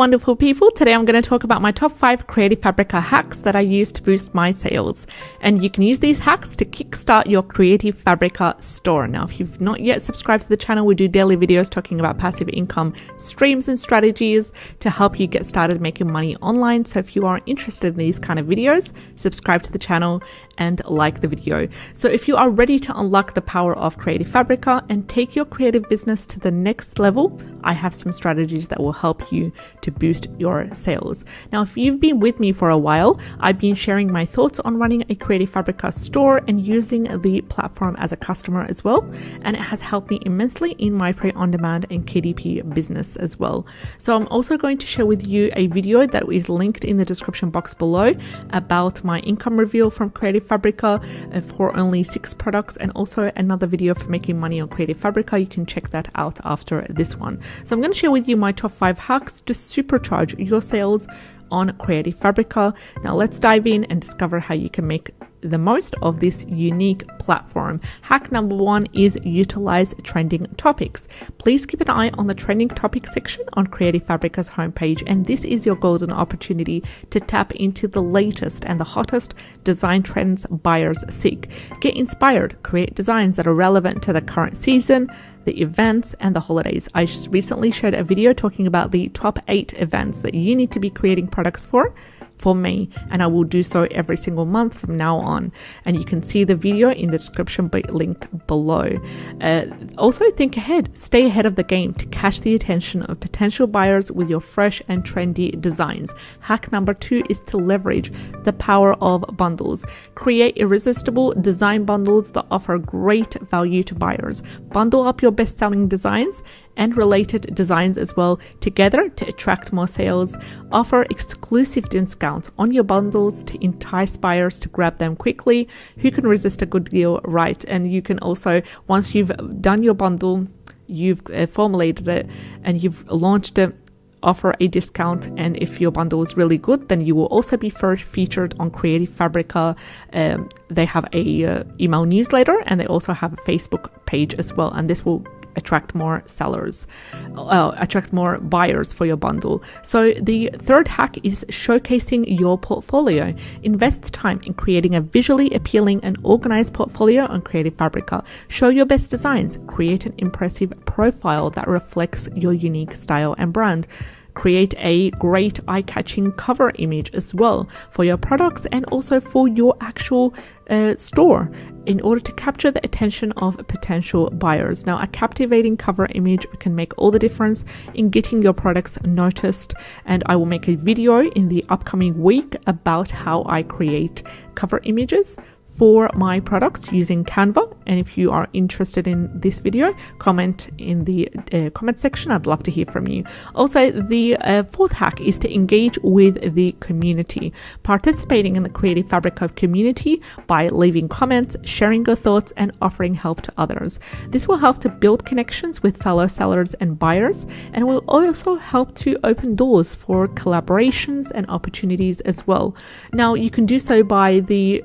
Wonderful people, today I'm going to talk about my top 5 Creative Fabrica hacks that I use to boost my sales. And you can use these hacks to kickstart your Creative Fabrica store. Now, if you've not yet subscribed to the channel, we do daily videos talking about passive income streams and strategies to help you get started making money online. So if you are interested in these kind of videos, subscribe to the channel and like the video. So if you are ready to unlock the power of Creative Fabrica and take your creative business to the next level, I have some strategies that will help you to boost your sales. Now, if you've been with me for a while, I've been sharing my thoughts on running a Creative Fabrica store and using the platform as a customer as well. And it has helped me immensely in my print-on-demand and KDP business as well. So I'm also going to share with you a video that is linked in the description box below about my income reveal from Creative Fabrica for only 6 products, and also another video for making money on Creative Fabrica. You can check that out after this one. So I'm going to share with you my top 5 hacks to supercharge your sales on Creative Fabrica. Now let's dive in and discover how you can make the most of this unique platform. Hack number 1 is utilize trending topics. Please keep an eye on the trending topics section on Creative Fabrica's homepage, and this is your golden opportunity to tap into the latest and the hottest design trends buyers seek. Get inspired, create designs that are relevant to the current season, the events, and the holidays. I just recently shared a video talking about the top 8 events that you need to be creating products for me, and I will do so every single month from now on, and you can see the video in the description link below. Also think ahead, stay ahead of the game to catch the attention of potential buyers with your fresh and trendy designs. Hack number 2 is to leverage the power of bundles. Create irresistible design bundles that offer great value to buyers. Bundle up your best-selling designs and related designs as well together to attract more sales. Offer exclusive discounts on your bundles to entice buyers to grab them quickly. Who can resist a good deal, right? And you can also, once you've done your bundle, you've formulated it and you've launched it, offer a discount. And if your bundle is really good, then you will also be first featured on Creative Fabrica. They have a email newsletter, and they also have a Facebook page as well, and this will attract more buyers for your bundle. So the third hack is showcasing your portfolio. Invest time in creating a visually appealing and organized portfolio on Creative Fabrica. Show your best designs. Create an impressive profile that reflects your unique style and brand. Create a great eye-catching cover image as well for your products and also for your actual store in order to capture the attention of potential buyers. Now, a captivating cover image can make all the difference in getting your products noticed, and I will make a video in the upcoming week about how I create cover images for my products using Canva. And if you are interested in this video, comment in the comment section. I'd love to hear from you. Also, the fourth hack is to engage with the community. Participating in the Creative Fabrica community by leaving comments, sharing your thoughts, and offering help to others. This will help to build connections with fellow sellers and buyers, and will also help to open doors for collaborations and opportunities as well. Now, you can do so by the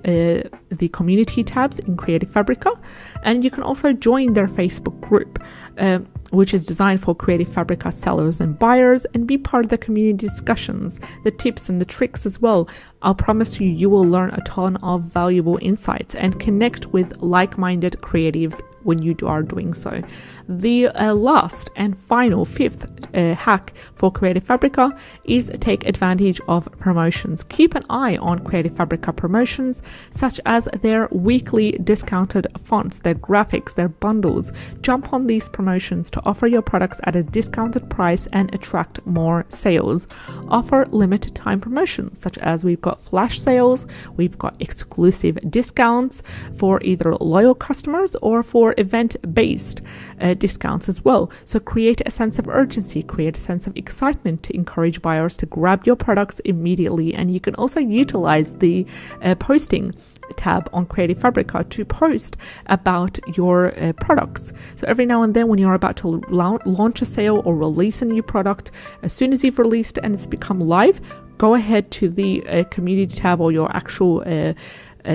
community tabs in Creative Fabrica, and you can also join their Facebook group, which is designed for Creative Fabrica sellers and buyers, and be part of the community discussions, the tips and the tricks as well. I'll promise you, you will learn a ton of valuable insights and connect with like-minded creatives when you are doing so. The last and final fifth hack for Creative Fabrica is take advantage of promotions. Keep an eye on Creative Fabrica promotions, such as their weekly discounted fonts, their graphics, their bundles. Jump on these promotions to offer your products at a discounted price and attract more sales. Offer limited time promotions, such as we've got flash sales, we've got exclusive discounts for either loyal customers or for event-based discounts as well. So create a sense of urgency, create a sense of excitement to encourage buyers to grab your products immediately. And you can also utilize the posting tab on Creative Fabrica to post about your products. So every now and then when you're about to launch a sale or release a new product, as soon as you've released it and it's become live, go ahead to the community tab or your actual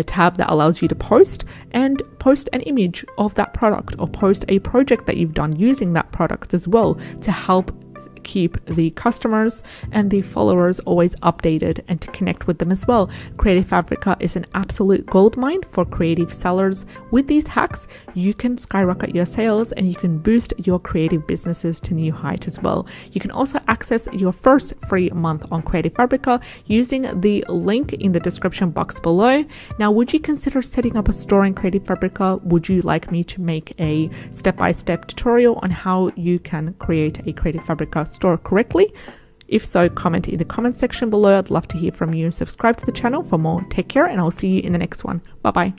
tab that allows you to post an image of that product, or post a project that you've done using that product as well, to help keep the customers and the followers always updated and to connect with them as well. Creative Fabrica is an absolute goldmine for creative sellers. With these hacks, you can skyrocket your sales and you can boost your creative businesses to new heights as well. You can also access your first free month on Creative Fabrica using the link in the description box below. Now, would you consider setting up a store in Creative Fabrica? Would you like me to make a step-by-step tutorial on how you can create a Creative Fabrica store correctly? If so, comment in the comment section below. I'd love to hear from you. Subscribe to the channel for more. Take care, and I'll see you in the next one. Bye-bye.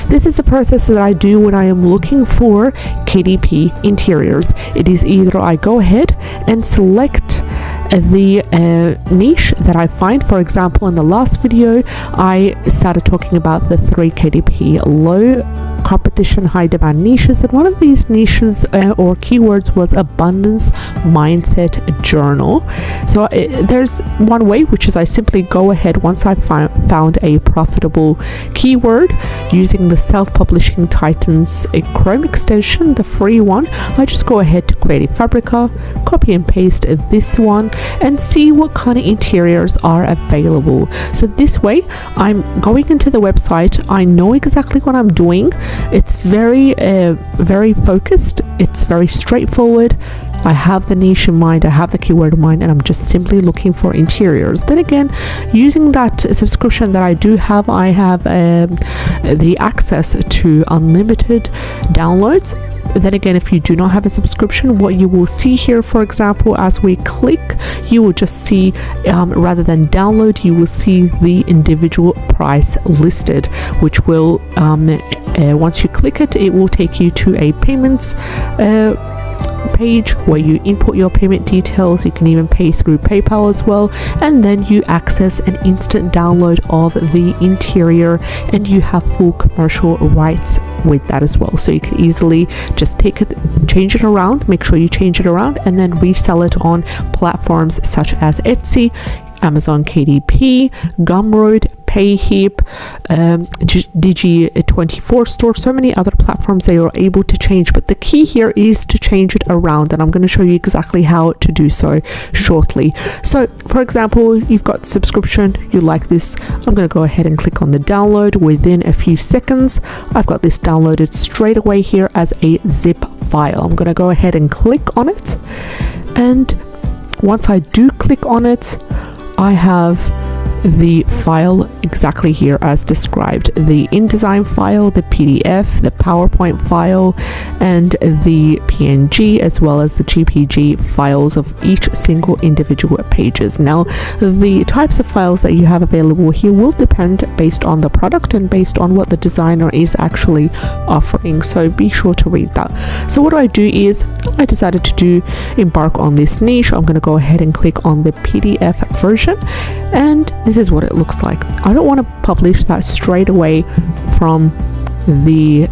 This is the process that I do when I am looking for KDP interiors. It is either I go ahead and select the niche that I find. For example, in the last video, I started talking about the 3 KDP low competition, high demand niches, and one of these niches or keywords was abundance mindset journal. So there's one way, which is I simply go ahead once I've found a profitable keyword using the self-publishing Titans Chrome extension, the free one. I just go ahead to Creative Fabrica, copy and paste this one, and see what kind of interiors are available. So this way I'm going into the website, I know exactly what I'm doing. It's very focused, it's very straightforward. I have the niche in mind, I have the keyword in mind, and I'm just simply looking for interiors. Then again, using that subscription that I do have, I have the access to unlimited downloads. Then again, if you do not have a subscription, what you will see here, for example, as we click, you will just see rather than download, you will see the individual price listed, which will once you click it, it will take you to a payments page where you input your payment details. You can even pay through PayPal as well, and then you access an instant download of the interior, and you have full commercial rights with that as well. So you can easily just take it, change it around, make sure you change it around, and then resell it on platforms such as Etsy, Amazon KDP, Gumroad, Payhip, Digi24 store, so many other platforms that you're able to change. But the key here is to change it around, and I'm going to show you exactly how to do so shortly. So for example, you've got subscription, you like this, I'm going to go ahead and click on the download. Within a few seconds, I've got this downloaded straight away here as a zip file. I'm going to go ahead and click on it, and once I do click on it, I have the file exactly here as described: the InDesign file, the PDF, the PowerPoint file, and the PNG, as well as the GPG files of each single individual pages. Now, the types of files that you have available here will depend based on the product and based on what the designer is actually offering, so be sure to read that. So what I do is I decided to embark on this niche. I'm going to go ahead and click on the PDF version, and this is what it looks like. I don't want to publish that straight away from the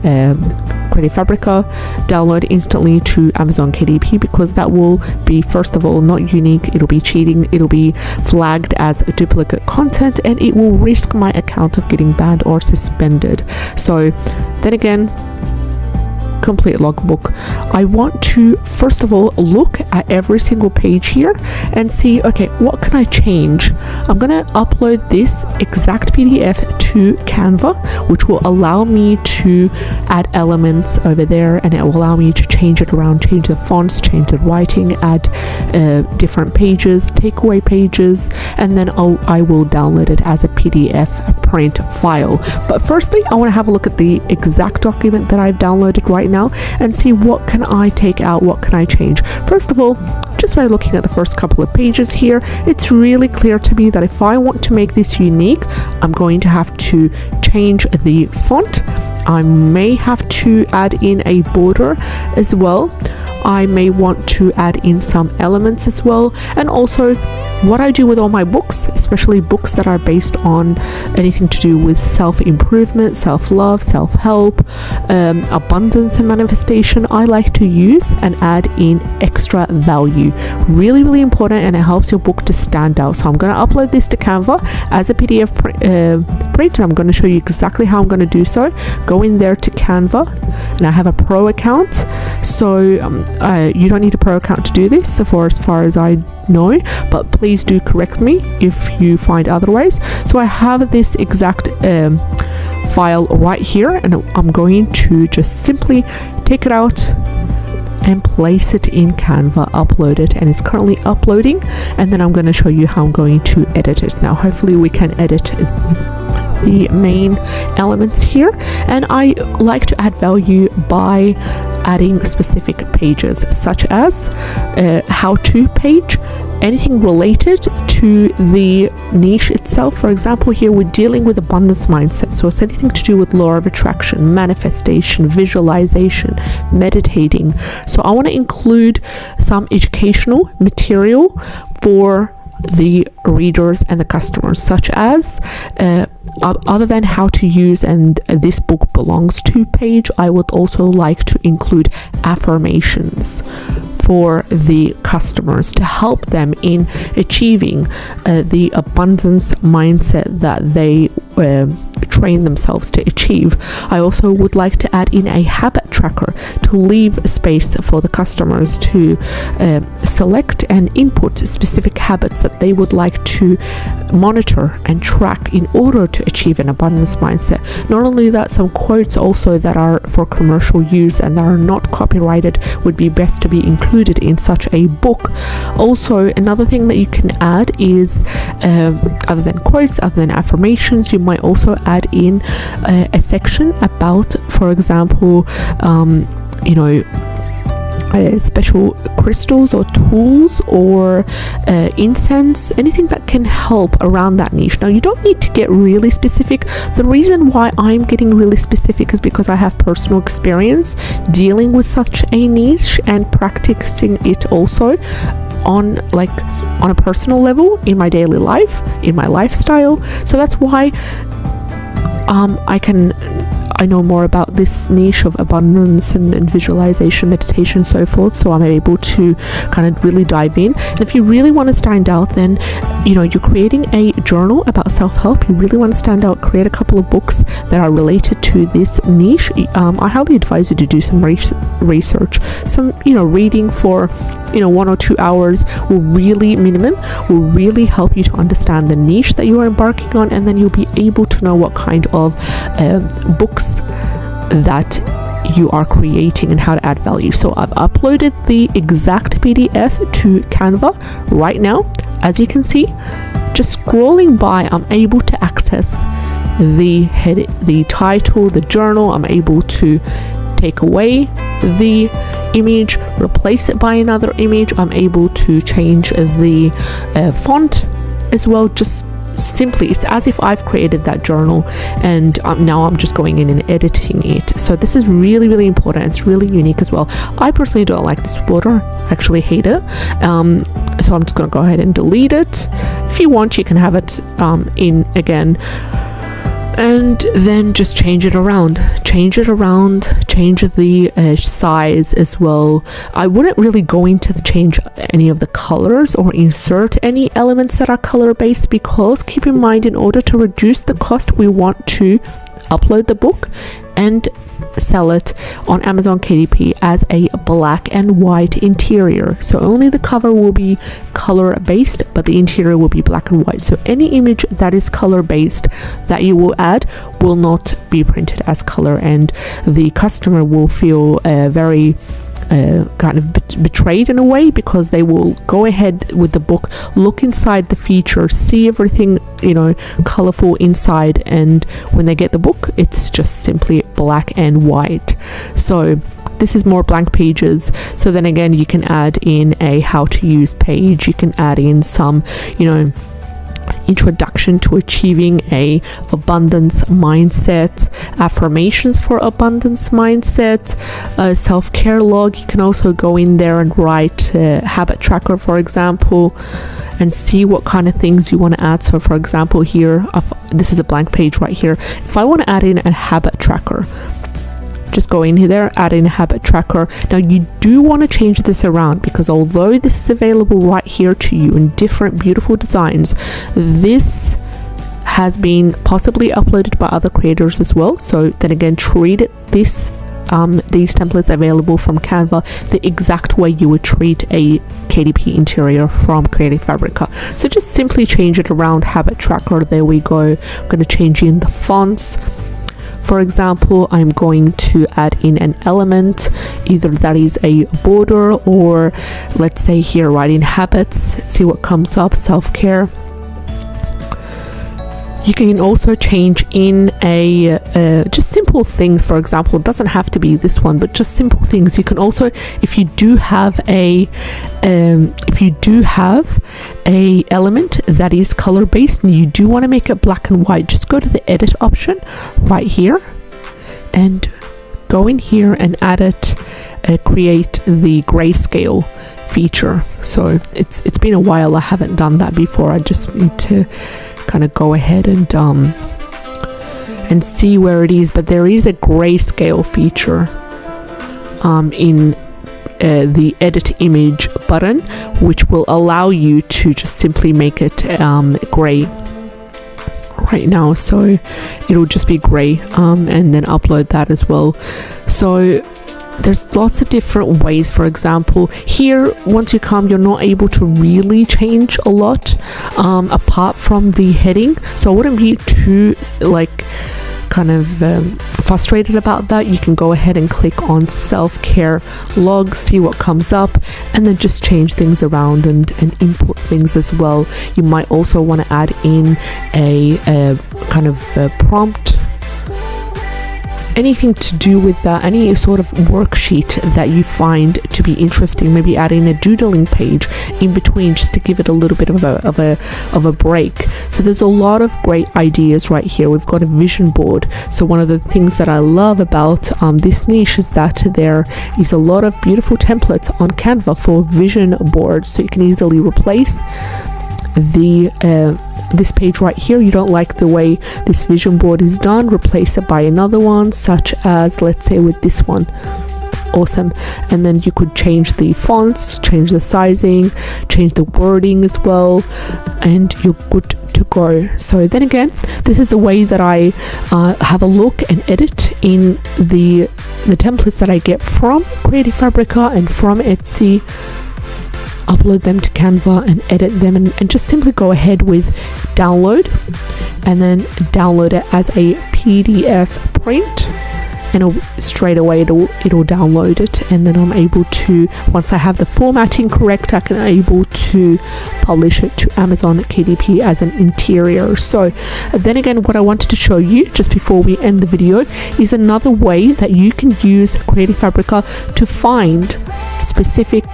Creative Fabrica, download instantly to Amazon KDP, because that will be, first of all, not unique, it'll be cheating, it'll be flagged as duplicate content, and it will risk my account of getting banned or suspended. So then again, complete logbook. I want to first of all look at every single page here and see, okay, what can I change? I'm going to upload this exact PDF to Canva, which will allow me to add elements over there, and it will allow me to change it around, change the fonts, change the writing, add different pages, take away pages, and then I will download it as a PDF print file. But firstly, I want to have a look at the exact document that I've downloaded right now and see what can I take out, what can I change. First of all, just by looking at the first couple of pages here, it's really clear to me that if I want to make this unique, I'm going to have to change the font. I may have to add in a border as well. I may want to add in some elements as well, and also what I do with all my books, especially books that are based on anything to do with self-improvement, self-love, self-help, abundance and manifestation, I like to use and add in extra value. Really, really important, and it helps your book to stand out. So I'm going to upload this to Canva as a PDF print, and I'm going to show you exactly how I'm going to do so. Go in there to Canva, and I have a pro account. So you don't need a pro account to do this, for as far as I know, but please do correct me if you find otherwise. So I have this exact file right here, and I'm going to just simply take it out and place it in Canva, upload it, and it's currently uploading, and then I'm going to show you how I'm going to edit it. Now hopefully we can edit the main elements here, and I like to add value by adding specific pages, such as how-to page, anything related to the niche itself. For example, here we're dealing with abundance mindset, so it's anything to do with law of attraction, manifestation, visualization, meditating. So I want to include some educational material for the readers and the customers, such as other than how to use and this book belongs to page, I would also like to include affirmations for the customers to help them in achieving the abundance mindset that they train themselves to achieve. I also would like to add in a habit tracker to leave space for the customers to select and input specific habits that they would like to monitor and track in order to achieve an abundance mindset. Not only that, some quotes also that are for commercial use and that are not copyrighted would be best to be included in such a book. Also, another thing that you can add is other than quotes, other than affirmations, you might also add in a section about, for example, special crystals or tools or incense, anything that can help around that niche. Now you don't need to get really specific. The reason why I'm getting really specific is because I have personal experience dealing with such a niche and practicing it also on a personal level in my daily life, in my lifestyle. So that's why I know more about this niche of abundance and visualization, meditation, so forth, so I'm able to kind of really dive in. And if you really want to stand out, then you're creating a journal about self-help, you really want to stand out, create a couple of books that are related to this niche. I highly advise you to do some research, some reading for 1 or 2 hours will really help you to understand the niche that you are embarking on, and then you'll be able to know what kind of books that you are creating and how to add value. So I've uploaded the exact PDF to Canva right now. As you can see, just scrolling by, I'm able to access the head, the title, the journal. I'm able to take away the image, replace it by another image. I'm able to change the font as well. Just simply, it's as if I've created that journal, and now I'm just going in and editing it. So this is really important. It's really unique as well. I personally don't like this border. I actually hate it. So I'm just going to go ahead and delete it. If you want, you can have it in again, and then just change it around, change the size as well. I wouldn't really go into change any of the colors or insert any elements that are color based, because keep in mind, in order to reduce the cost, we want to upload the book and sell it on Amazon KDP as a black and white interior. So only the cover will be color based, but the interior will be black and white. So any image that is color based that you will add will not be printed as color, and the customer will feel very kind of betrayed in a way, because they will go ahead with the book, look inside the feature, see everything colorful inside, and when they get the book, it's just simply black and white. So this is more blank pages. So then again, you can add in a how to use page, you can add in some introduction to achieving a abundance mindset, affirmations for abundance mindset, self-care log. You can also go in there and write habit tracker, for example, and see what kind of things you want to add. So for example, here, this is a blank page right here. If I want to add in a habit tracker, just go in here, add in a habit tracker. Now you do want to change this around, because although this is available right here to you in different beautiful designs, this has been possibly uploaded by other creators as well. So then again, treat this these templates available from Canva the exact way you would treat a KDP interior from Creative Fabrica. So just simply change it around. Habit tracker, there we go. I'm going to change in the fonts. For example, I'm going to add in an element, either that is a border, or let's say here writing habits, see what comes up, self-care. You can also change in just simple things. For example, it doesn't have to be this one, but just simple things. You can also, if you do have a element that is color based and you do want to make it black and white, just go to the edit option right here and go in here and add it, create the grayscale feature. So it's been a while, I haven't done that before. I just need to kind of go ahead and see where it is, but there is a grayscale feature in the edit image button, which will allow you to just simply make it gray right now. So it'll just be gray, and then upload that as well. So there's lots of different ways. For example, here, once you come, you're not able to really change a lot apart from the heading. So I wouldn't be too kind of frustrated about that. You can go ahead and click on self-care log, see what comes up, and then just change things around and input things as well. You might also want to add in a kind of prompt, anything to do with that, any sort of worksheet that you find to be interesting. Maybe adding a doodling page in between just to give it a little bit of a break. So there's a lot of great ideas right here. We've got a vision board. So one of the things that I love about this niche is that there is a lot of beautiful templates on Canva for vision boards, so you can easily replace this page right here. You don't like the way this vision board is done, replace it by another one, such as, let's say, with this one. Awesome. And then you could change the fonts, change the sizing, change the wording as well, and you're good to go. So then again, this is the way that I have a look and edit in the templates that I get from Creative Fabrica and from Etsy. Upload them to Canva and edit them, and just simply go ahead with download, and then download it as a PDF print, and straight away it'll download it. And then I'm able to, once I have the formatting correct, I can able to publish it to Amazon KDP as an interior. So then again, what I wanted to show you just before we end the video is another way that you can use Creative Fabrica to find specific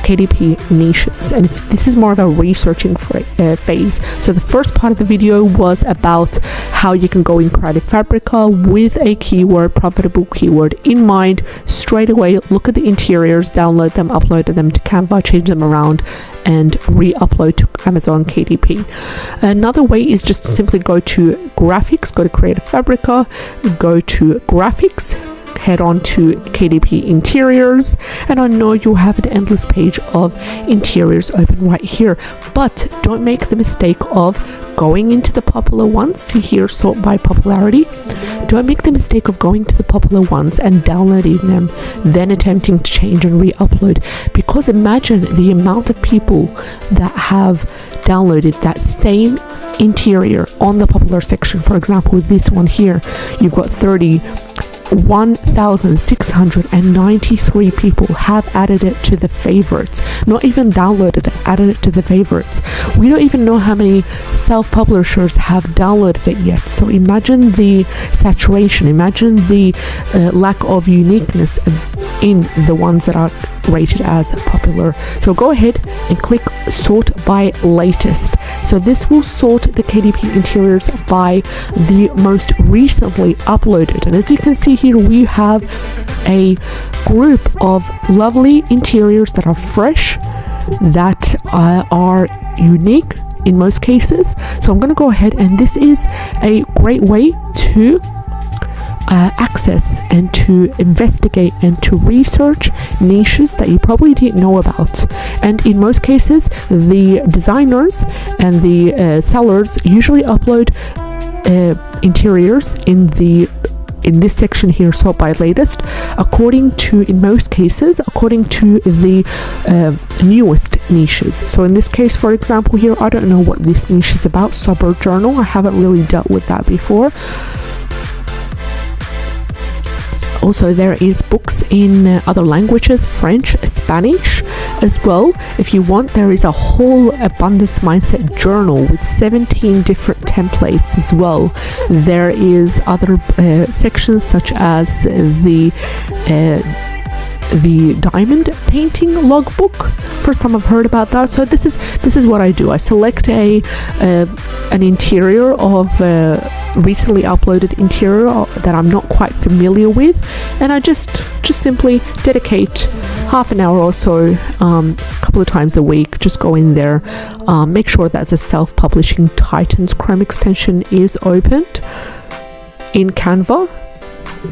KDP niches. And if this is more of a researching phase. So the first part of the video was about how you can go in Creative Fabrica with a keyword, profitable keyword in mind, straight away look at the interiors, download them, upload them to Canva, change them around, and re-upload to Amazon KDP. Another way is just to simply go to graphics, go to Creative Fabrica, go to graphics, head on to KDP interiors, and I know you'll have an endless page of interiors open right here. But don't make the mistake of going into the popular ones. See here, sort by popularity. Don't make the mistake of going to the popular ones and downloading them, then attempting to change and re-upload, because imagine the amount of people that have downloaded that same interior on the popular section. For example, this one here, you've got 1,693 people have added it to the favorites. Not even downloaded it, added it to the favorites. We don't even know how many self-publishers have downloaded it yet. So imagine the saturation, imagine the lack of uniqueness in the ones that are rated as popular. So go ahead and click sort by latest. So this will sort the KDP interiors by the most recently uploaded. And as you can see here, we have a group of lovely interiors that are fresh, that are unique in most cases. So I'm going to go ahead, and this is a great way to access and to investigate and to research niches that you probably didn't know about. And in most cases, the designers and the sellers usually upload interiors in in this section here, sort by latest, in most cases, according to the newest niches. So in this case, for example, here, I don't know what this niche is about, suburb journal. I haven't really dealt with that before. Also, there is books in other languages, French, Spanish as well. If you want, there is a whole abundance mindset journal with 17 different templates as well. There is other sections such as the diamond painting logbook. For some, I've heard about that. So this is what I do. I select an interior of recently uploaded interior that I'm not quite familiar with, and I just simply dedicate half an hour or so, a couple of times a week. Just go in there, make sure that the self-publishing Titans Chrome extension is opened in Canva,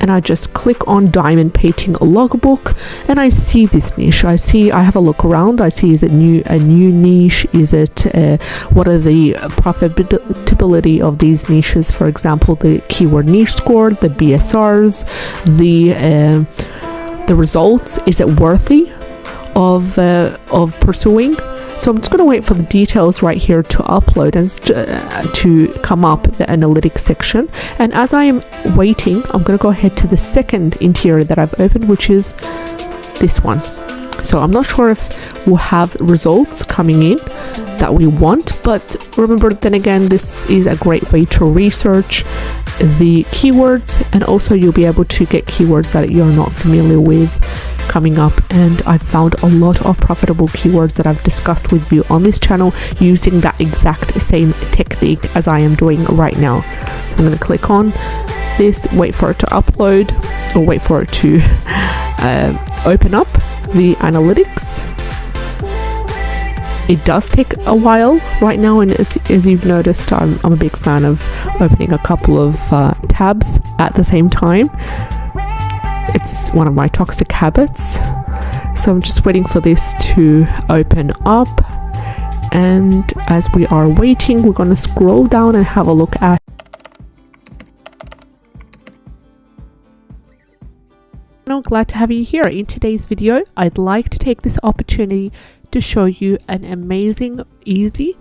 and I just click on diamond painting logbook, and I see this niche. I have a look around. I see, is it a new niche? Is it what are the profitability of these niches? For example, the keyword niche score, the BSRs, the results. Is it worthy of pursuing? So I'm just going to wait for the details right here to upload and to come up, the analytics section. And as I am waiting, I'm going to go ahead to the second interior that I've opened, which is this one. So I'm not sure if we'll have results coming in that we want, but remember, then again, this is a great way to research the keywords, and also you'll be able to get keywords that you're not familiar with coming up. And I've found a lot of profitable keywords that I've discussed with you on this channel using that exact same technique as I am doing right now. So I'm going to click on this, wait for it to upload, or wait for it to open up the analytics. It does take a while right now, and as you've noticed, I'm a big fan of opening a couple of tabs at the same time. It's one of my toxic habits. So I'm just waiting for this to open up, and as we are waiting, we're going to scroll down and have a look at glad to have you here. In today's video, I'd like to take this opportunity to show you an amazing, easy,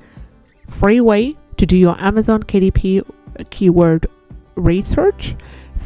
free way to do your Amazon KDP keyword research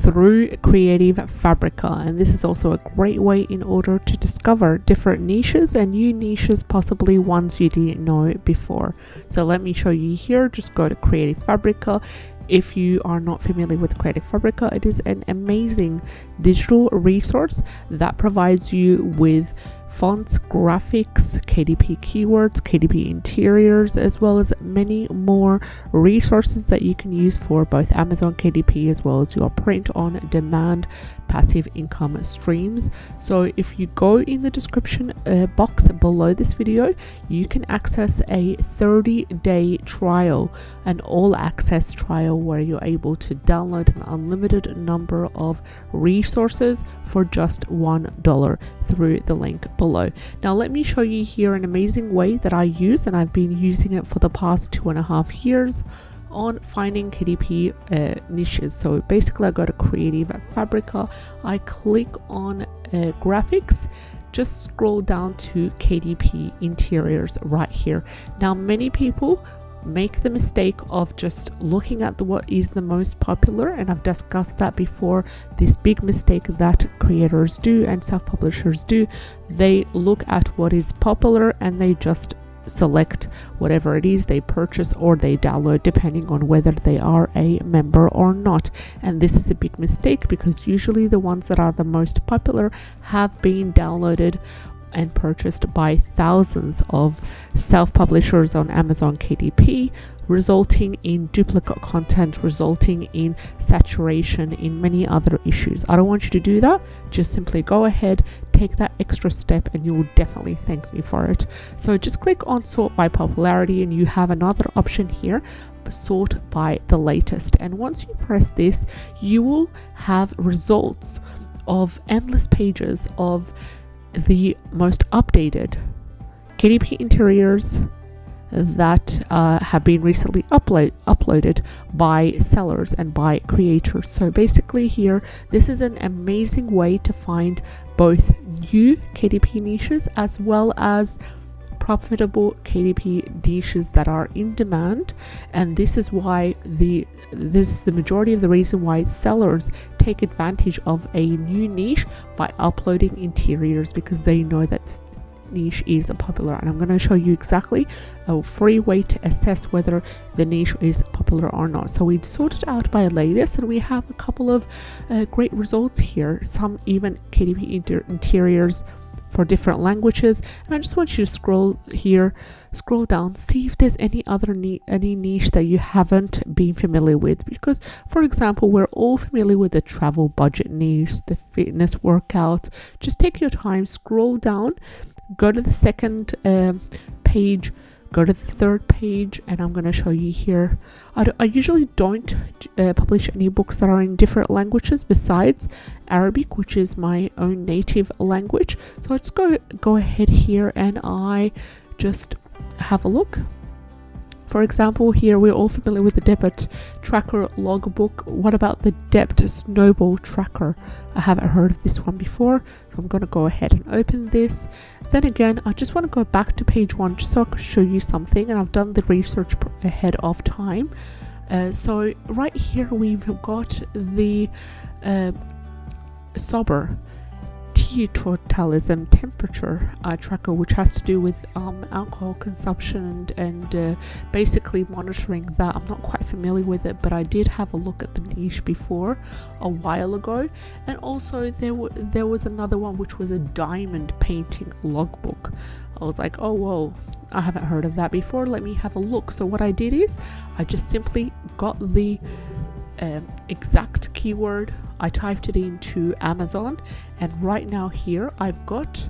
through Creative Fabrica. And this is also a great way in order to discover different niches and new niches, possibly ones you didn't know before. So let me show you here. Just go to Creative Fabrica. If you are not familiar with Creative Fabrica, it is an amazing digital resource that provides you with fonts, graphics, KDP keywords, KDP interiors, as well as many more resources that you can use for both Amazon KDP as well as your print on demand passive income streams. So if you go in the description box below this video, you can access a 30-day trial, an all access trial where you're able to download an unlimited number of resources for just $1 through the link below. Now let me show you here an amazing way that I use, and I've been using it for the past 2.5 years on finding KDP niches. So basically, I go to Creative Fabrica, I click on graphics, just scroll down to KDP interiors right here. Now many people make the mistake of just looking at what is the most popular, and I've discussed that before. This big mistake that creators do and self-publishers do, they look at what is popular and they just select whatever it is they purchase or they download, depending on whether they are a member or not. And this is a big mistake, because usually the ones that are the most popular have been downloaded and purchased by thousands of self-publishers on Amazon KDP, resulting in duplicate content, resulting in saturation, in many other issues. I don't want you to do that. Just simply go ahead, take that extra step, and you will definitely thank me for it. So just click on sort by popularity, and you have another option here, sort by the latest. And once you press this, you will have results of endless pages of the most updated KDP interiors, that have been recently uploaded by sellers and by creators. So basically here, this is an amazing way to find both new KDP niches as well as profitable KDP niches that are in demand. And this is why this is the majority of the reason why sellers take advantage of a new niche by uploading interiors, because they know that niche is popular. And I'm going to show you exactly a free way to assess whether the niche is popular or not. So we sorted out by latest, and we have a couple of great results here, some even KDP interiors for different languages. And I just want you to scroll down, see if there's any other any niche that you haven't been familiar with, because for example, we're all familiar with the travel budget niche, the fitness workout. Just take your time, scroll down, go to the second page, go to the third page, and I'm going to show you here. I usually don't publish any books that are in different languages besides Arabic, which is my own native language. So let's go ahead here and I just have a look. For example, here we're all familiar with the debt tracker logbook. What about the debt snowball tracker? I haven't heard of this one before, so I'm going to go ahead and open this. Then again, I just want to go back to page 1 just so I can show you something, and I've done the research ahead of time. So right here we've got the sober teetotalism temperature tracker, which has to do with alcohol consumption and basically monitoring that. I'm not quite familiar with it, but I did have a look at the niche before a while ago. And also there was another one which was a diamond painting logbook. I was like, oh whoa, I haven't heard of that before, let me have a look. So what I did is I just simply got the exact keyword, I typed it into Amazon, and right now here I've got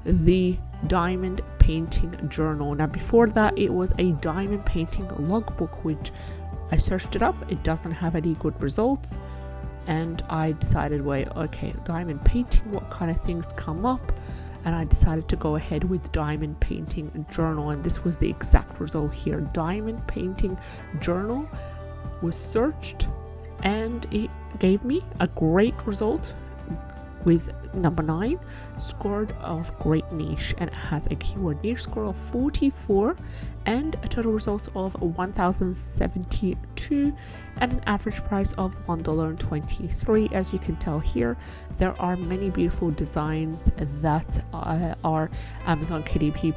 the diamond painting journal. Now before that it was a diamond painting logbook, which I searched it up, it doesn't have any good results, and I decided, wait, okay, diamond painting, what kind of things come up? And I decided to go ahead with diamond painting journal, and this was the exact result here. Diamond painting journal was searched and it gave me a great result with number 9, scored of great niche, and it has a keyword niche score of 44 and a total results of 1072 and an average price of $1.23. As you can tell here, there are many beautiful designs that are Amazon KDP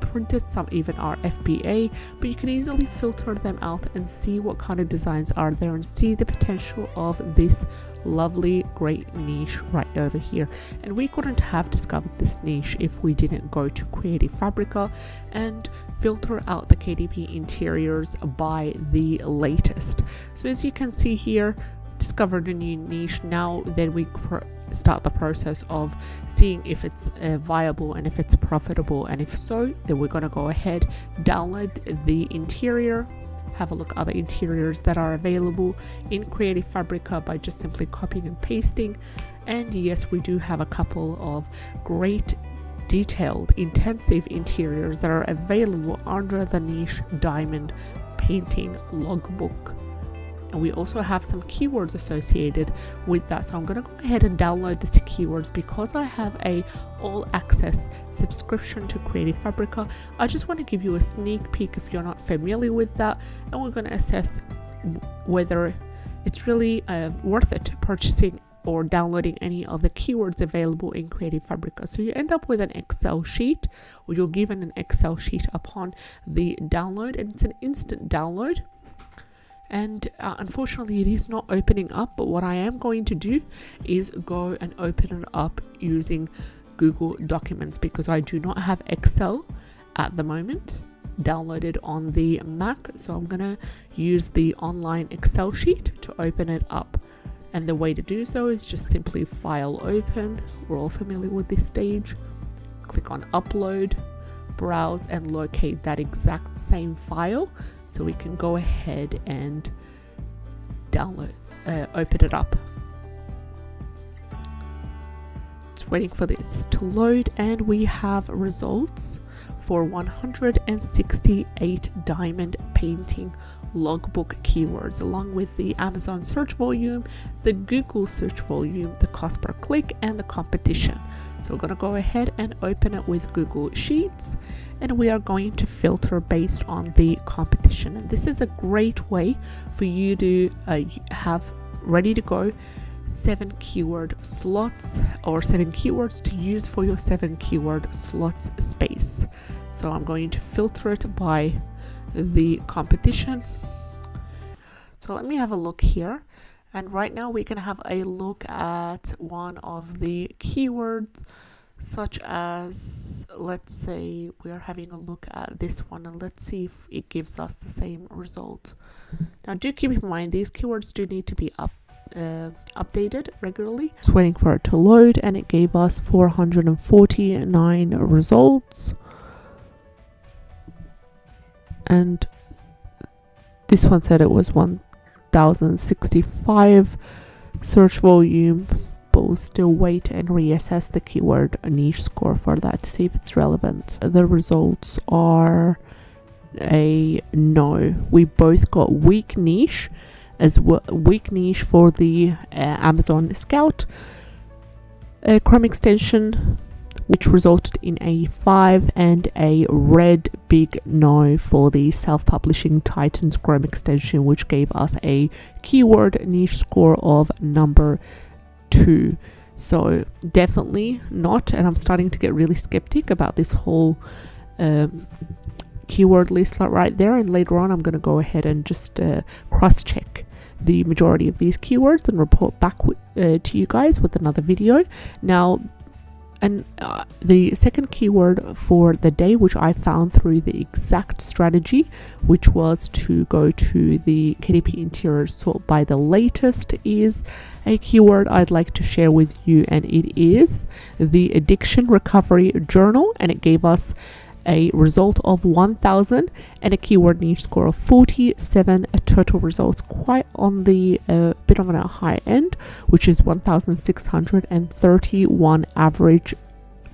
printed, some even are FBA, but you can easily filter them out and see what kind of designs are there and see the potential of this lovely great niche right over here. And we couldn't have discovered this niche if we didn't go to Creative Fabrica and filter out the KDP interiors by the latest. So as you can see here, discovered a new niche. Now then we start the process of seeing if it's viable and if it's profitable, and if so, then we're going to go ahead, download the interior, have a look at other interiors that are available in Creative Fabrica by just simply copying and pasting. And yes, we do have a couple of great detailed intensive interiors that are available under the niche diamond painting logbook, and we also have some keywords associated with that. So I'm going to go ahead and download these keywords because I have a all access subscription to Creative Fabrica. I just want to give you a sneak peek if you're not familiar with that, and we're going to assess whether it's really worth it purchasing or downloading any of the keywords available in Creative Fabrica. So you end up with an Excel sheet, or you're given an Excel sheet upon the download, and it's an instant download. And unfortunately it is not opening up, but what I am going to do is go and open it up using Google Documents, because I do not have Excel at the moment downloaded on the Mac. So I'm gonna use the online Excel sheet to open it up, and the way to do so is just simply file open. We're all familiar with this stage. Click on upload, browse, and locate that exact same file, so we can go ahead and download, open it up. It's waiting for this to load, and we have results for 168 diamond painting logbook keywords, along with the Amazon search volume, the Google search volume, the cost per click, and the competition. So we're going to go ahead and open it with Google Sheets, and we are going to filter based on the competition. And this is a great way for you to have ready to go 7 keyword slots, or 7 keywords to use for your 7 keyword slots space. So I'm going to filter it by the competition. So let me have a look here. And right now we can have a look at one of the keywords, such as, let's say we are having a look at this one, and let's see if it gives us the same result. Now do keep in mind, these keywords do need to be updated regularly. Just waiting for it to load, and it gave us 449 results. And this one said it was 1065 search volume, but we'll still wait and reassess the keyword niche score for that to see if it's relevant. The results are a no. We both got weak niche, as well, weak niche for the Amazon Scout Chrome extension, which resulted in a 5, and a red big no for the self-publishing Titans Chrome extension, which gave us a keyword niche score of number 2. So definitely not, and I'm starting to get really skeptic about this whole keyword list right there. And later on I'm going to go ahead and just cross-check the majority of these keywords and report back to you guys with another video. Now, and the second keyword for the day, which I found through the exact strategy, which was to go to the KDP interior sort by the latest, is a keyword I'd like to share with you, and it is the Addiction Recovery Journal, and it gave us a result of 1000 and a keyword niche score of 47 total results, quite on the bit of a high end, which is 1631. Average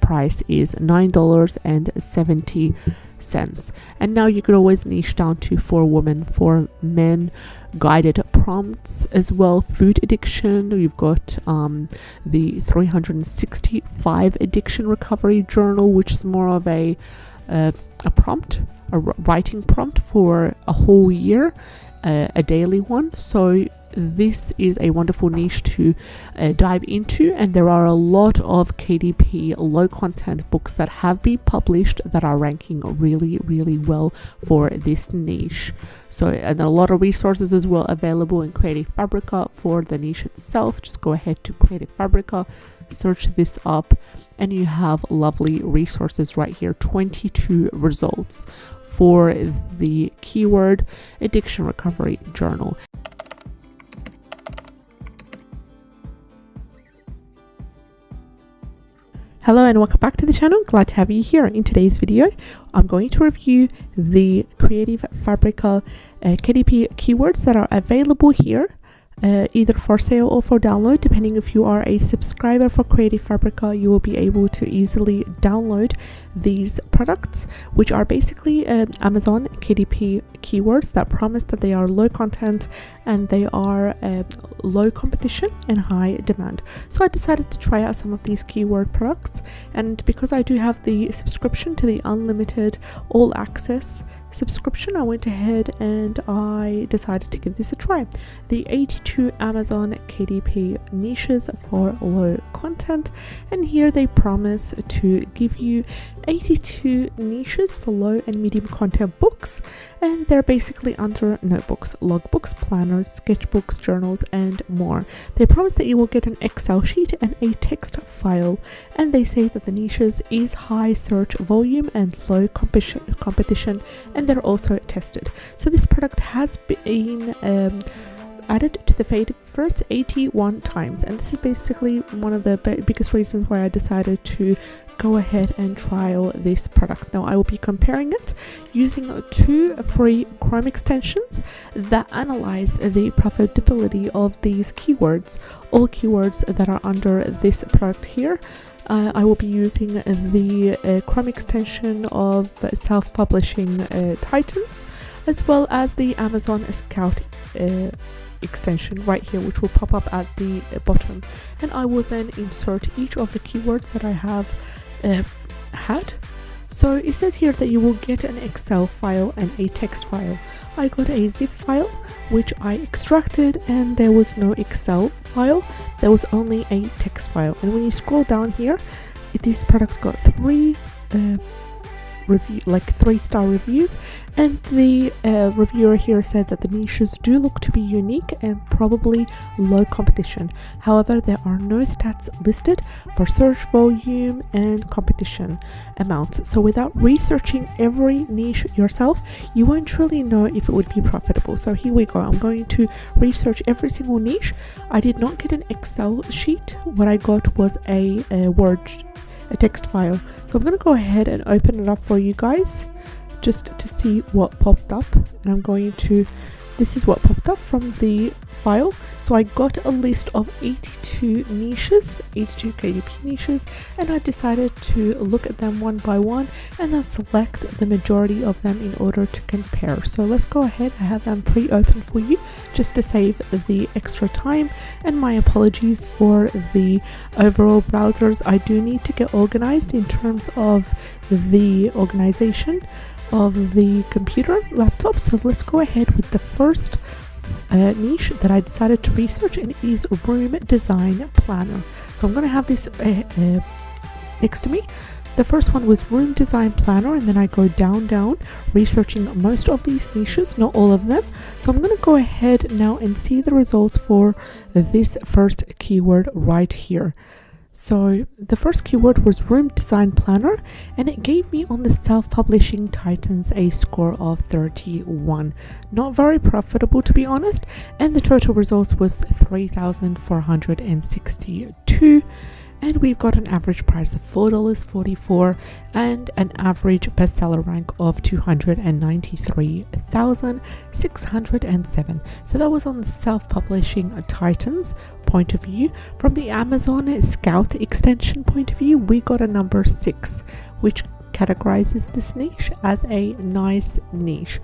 price is $9.70. And now you could always niche down to for women, for men, guided prompts as well, food addiction. You've got the 365 addiction recovery journal, which is more of a prompt, a writing prompt for a whole year, a daily one. So this is a wonderful niche to dive into, and there are a lot of KDP low content books that have been published that are ranking really well for this niche. So, and a lot of resources as well available in Creative Fabrica for the niche itself. Just go ahead to Creative Fabrica, search this up, and you have lovely resources right here. 22 results for the keyword Addiction Recovery Journal. Hello and welcome back to the channel. Glad to have you here. In today's video, I'm going to review the Creative Fabrica KDP keywords that are available here, either for sale or for download. Depending if you are a subscriber for Creative Fabrica, you will be able to easily download these products, which are basically Amazon KDP keywords that promise that they are low content and they are low competition and high demand. So I decided to try out some of these keyword products, and because I do have the subscription to the unlimited all access subscription, I went ahead and I decided to give this a try. The 82 Amazon KDP niches for low content, and here they promise to give you 82 niches for low and medium content books, and they're basically under notebooks, logbooks, planners, sketchbooks, journals, and more. They promise that you will get an Excel sheet and a text file, and they say that the niches is high search volume and low competition, and they're also tested. So this product has been added to the favorites 81 times, and this is basically one of the biggest reasons why I decided to go ahead and trial this product. Now I will be comparing it using 2 free Chrome extensions that analyze the profitability of these keywords, all keywords that are under this product here. I will be using the Chrome extension of self-publishing Titans, as well as the Amazon Scout extension right here, which will pop up at the bottom, and I will then insert each of the keywords that I have had. So it says here that you will get an Excel file and a text file. I got a zip file which I extracted, and there was no Excel file, there was only a text file. And when you scroll down here, this product got 3 3-star reviews, and the reviewer here said that the niches do look to be unique and probably low competition. However, there are no stats listed for search volume and competition amounts, so without researching every niche yourself, you won't really know if it would be profitable. So here we go, I'm going to research every single niche. I did not get an Excel sheet. What I got was a text file. So I'm going to go ahead and open it up for you guys just to see what popped up, and I'm going to, this is what popped up from the file. So I got a list of 82 niches, 82 KDP niches, and I decided to look at them one by one and then select the majority of them in order to compare. So let's go ahead, I have them pre-opened for you just to save the extra time, and my apologies for the overall browsers. I do need to get organized in terms of the organization of the computer laptop. So let's go ahead with the first niche that I decided to research, and it is room design planner. So I'm going to have this next to me. The first one was room design planner, and then I go down researching most of these niches, not all of them. So I'm going to go ahead now and see the results for this first keyword right here. So the first keyword was room design planner, and it gave me on the self-publishing Titans a score of 31. Not very profitable, to be honest, and the total results was 3,462, and we've got an average price of $4.44 and an average bestseller rank of 293,607. So that was on the self-publishing Titans point of view. From the Amazon Scout extension point of view, we got a number 6, which categorizes this niche as a nice niche.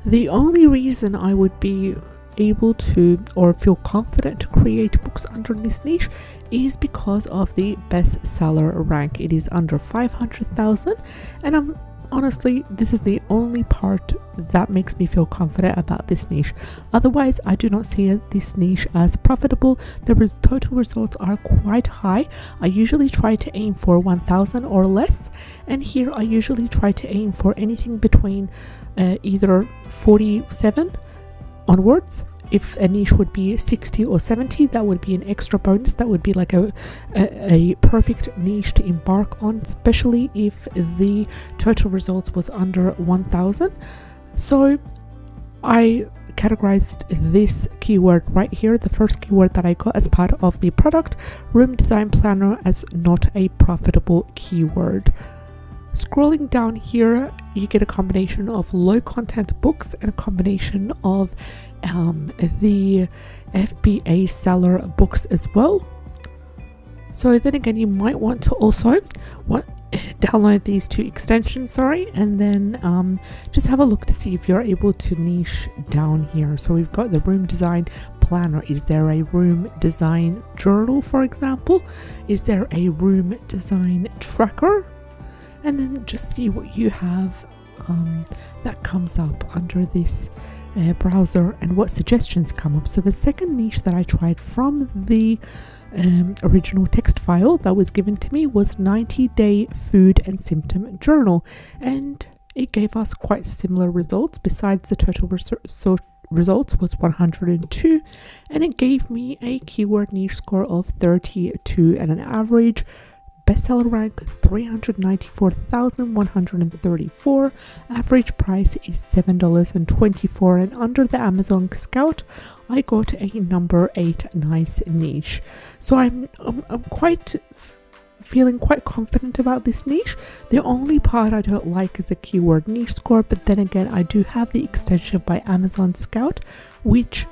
The only reason I would be able to or feel confident to create books under this niche is because of the bestseller rank. It is under 500,000, and honestly, this is the only part that makes me feel confident about this niche. Otherwise, I do not see this niche as profitable. The total results are quite high. I usually try to aim for 1,000 or less, and here I usually try to aim for anything between either 47 onwards. If a niche would be 60 or 70, that would be an extra bonus. That would be like a perfect niche to embark on, especially if the total results was under 1,000. So I categorized this keyword right here, the first keyword that I got as part of the product, room design planner, as not a profitable keyword. Scrolling down here, you get a combination of low content books and a combination of the FBA seller books as well. So then again, you might want to also download these 2 extensions, and then just have a look to see if you're able to niche down here. So we've got the room design planner. Is there a room design journal, for example? Is there a room design tracker? And then just see what you have that comes up under this browser and what suggestions come up. So the second niche that I tried from the original text file that was given to me was 90-day food and symptom journal, and it gave us quite similar results. Besides, the total results was 102, and it gave me a keyword niche score of 32 and an average bestseller rank 394,134. Average price is $7.24, and under the Amazon Scout I got a number 8 nice niche. So I'm feeling quite confident about this niche. The only part I don't like is the keyword niche score, but then again, I do have the extension by Amazon Scout, which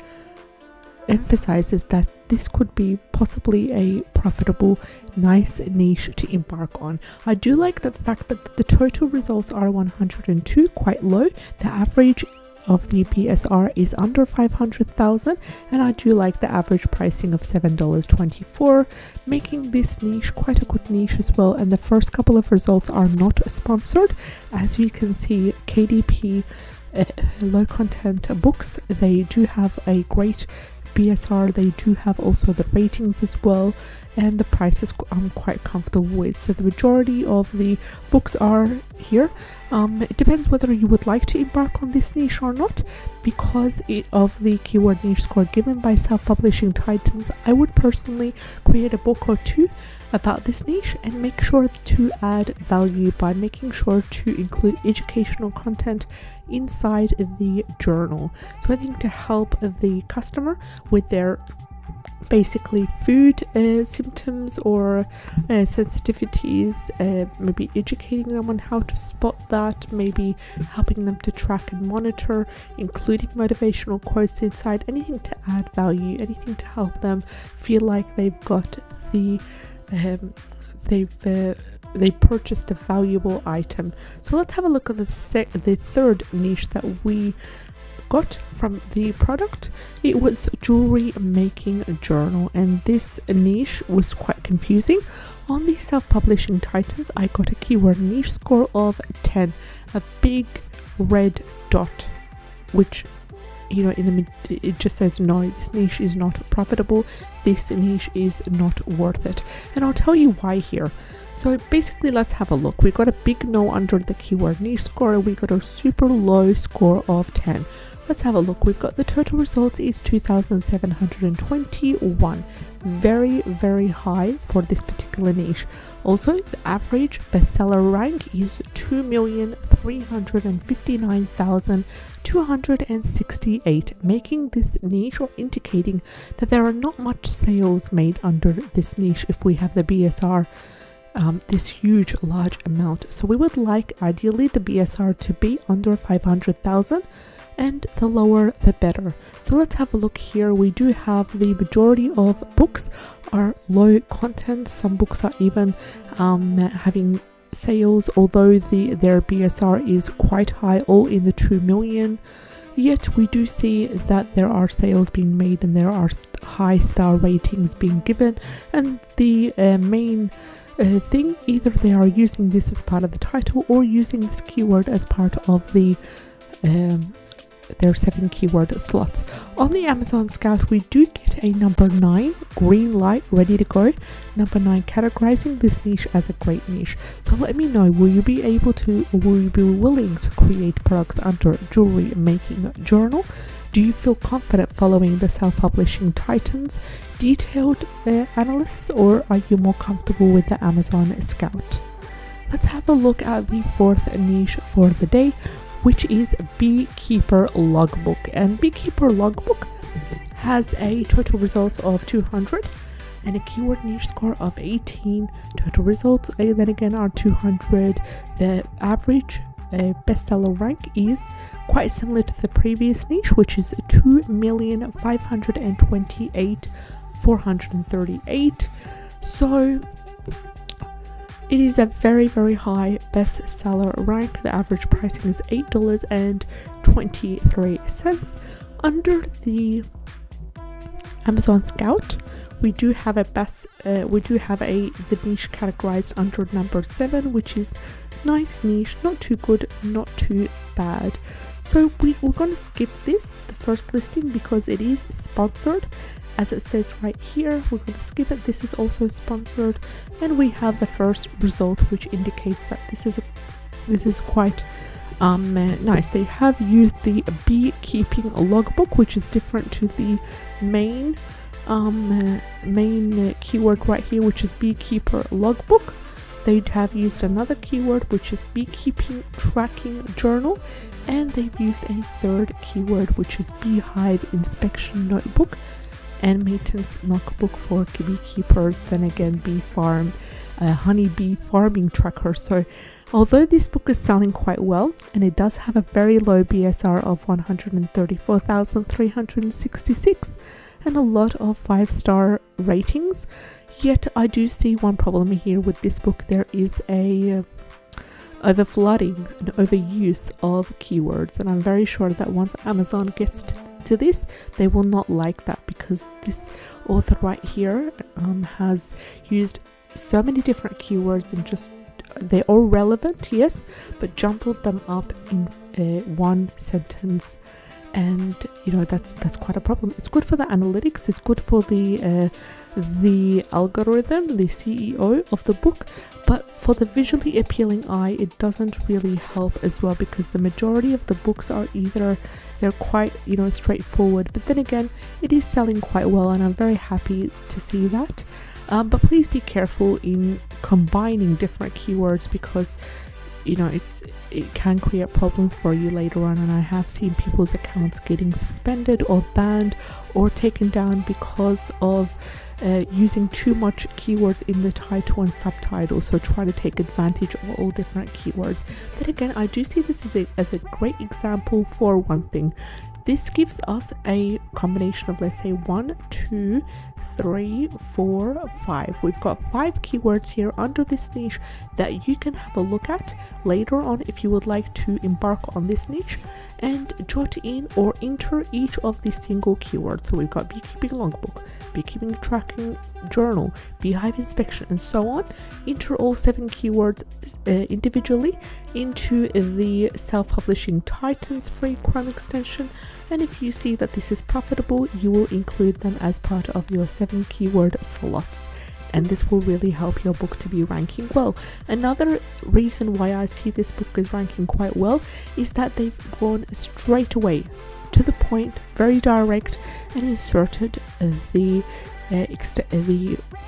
emphasizes that this could be possibly a profitable, nice niche to embark on. I do like the fact that the total results are 102, quite low. The average of the BSR is under 500,000, and I do like the average pricing of $7.24, making this niche quite a good niche as well. And the first couple of results are not sponsored. As you can see, KDP low content books, they do have a great BSR. They do have also the ratings as well, and the prices I'm quite comfortable with. So the majority of the books are here. It depends whether you would like to embark on this niche or not. Because of the keyword niche score given by self-publishing titans, I would personally create a book or two about this niche and make sure to add value by making sure to include educational content inside the journal. So I think to help the customer with their basically food symptoms or sensitivities, maybe educating them on how to spot that, maybe helping them to track and monitor, including motivational quotes inside, anything to add value, anything to help them feel like they've got the they purchased a valuable item. So let's have a look at the third niche that we got from the product. It was jewelry making journal, and this niche was quite confusing. On the self-publishing titans, I got a keyword niche score of 10, a big red dot, which, you know, it just says no, this niche is not profitable, this niche is not worth it. And I'll tell you why here. So basically, let's have a look. We got a big no under the keyword niche score, and we got a super low score of 10. Let's have a look. We've got the total results is 2,721. Very, very high for this particular niche. Also, the average bestseller rank is 2,359,268, making this niche, or indicating that there are not much sales made under this niche if we have the BSR this huge large amount. So we would like ideally the BSR to be under 500,000, and the lower the better. So let's have a look here. We do have the majority of books are low content. Some books are even having sales, although their BSR is quite high, all in the 2 million. Yet we do see that there are sales being made and there are high star ratings being given, and the main thing, either they are using this as part of the title or using this keyword as part of the their 7 keyword slots. On the Amazon Scout, we do get a number 9, green light, ready to go. Number 9, categorizing this niche as a great niche. So let me know, will you be willing to create products under jewelry making journal? Do you feel confident following the self-publishing titans detailed analysis, or are you more comfortable with the Amazon Scout? Let's have a look at the fourth niche for the day, which is Beekeeper Logbook. And Beekeeper Logbook has a total results of 200 and a keyword niche score of 18. Total results then again are 200. The average bestseller rank is quite similar to the previous niche, which is 2,528,438. So it is a very, very high bestseller rank. The average pricing is $8.23. Under the Amazon Scout, we do have the niche categorized under number 7, which is nice niche, not too good, not too bad. So we're going to skip the first listing, because it is sponsored. As it says right here, we're going to skip it. This is also sponsored, and we have the first result, which indicates that this is quite nice. They have used the beekeeping logbook, which is different to the main keyword right here, which is beekeeper logbook. They have used another keyword, which is beekeeping tracking journal, and they've used a third keyword, which is beehive inspection notebook and maintenance notebook for beekeepers. Then again, bee farm, honeybee farming tracker. So although this book is selling quite well, and it does have a very low BSR of 134,366, and a lot of 5-star ratings. Yet I do see one problem here with this book. There is a overflooding and overuse of keywords, and I'm very sure that once Amazon gets to this, they will not like that, because this author right here has used so many different keywords and just they're all relevant, yes, but jumbled them up in one sentence. And that's quite a problem. It's good for the analytics, it's good for the algorithm, the CEO of the book, but for the visually appealing eye, it doesn't really help as well, because the majority of the books are either they're quite straightforward, but then again, it is selling quite well, and I'm very happy to see that. But please be careful in combining different keywords, because it can create problems for you later on, and I have seen people's accounts getting suspended or banned or taken down because of using too much keywords in the title and subtitle, so try to take advantage of all different keywords. But again, I do see this as a great example for one thing. This gives us a combination of, let's say, 1, 2, 3, 4, 5. We've got 5 keywords here under this niche that you can have a look at later on if you would like to embark on this niche and jot in or enter each of these single keywords. So we've got beekeeping logbook, beekeeping tracking journal, beehive inspection, and so on. Enter all 7 keywords individually into the self-publishing Titans free Chrome extension, and if you see that this is profitable, you will include them as part of your 7 keyword slots, and this will really help your book to be ranking well. Another reason why I see this book is ranking quite well is that they've gone straight away to the point, very direct, and inserted the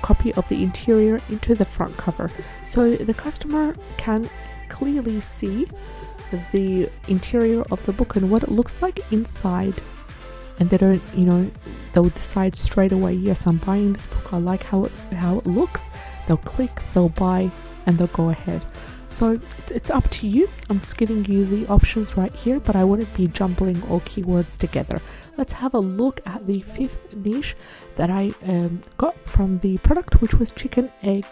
copy of the interior into the front cover, so the customer can clearly see the interior of the book and what it looks like inside, and they don't they'll decide straight away, yes, I'm buying this book, I like how it looks. They'll click, they'll buy, and they'll go ahead. So it's up to you. I'm just giving you the options right here, but I wouldn't be jumbling all keywords together. Let's have a look at the 5th niche that I got from the product, which was chicken egg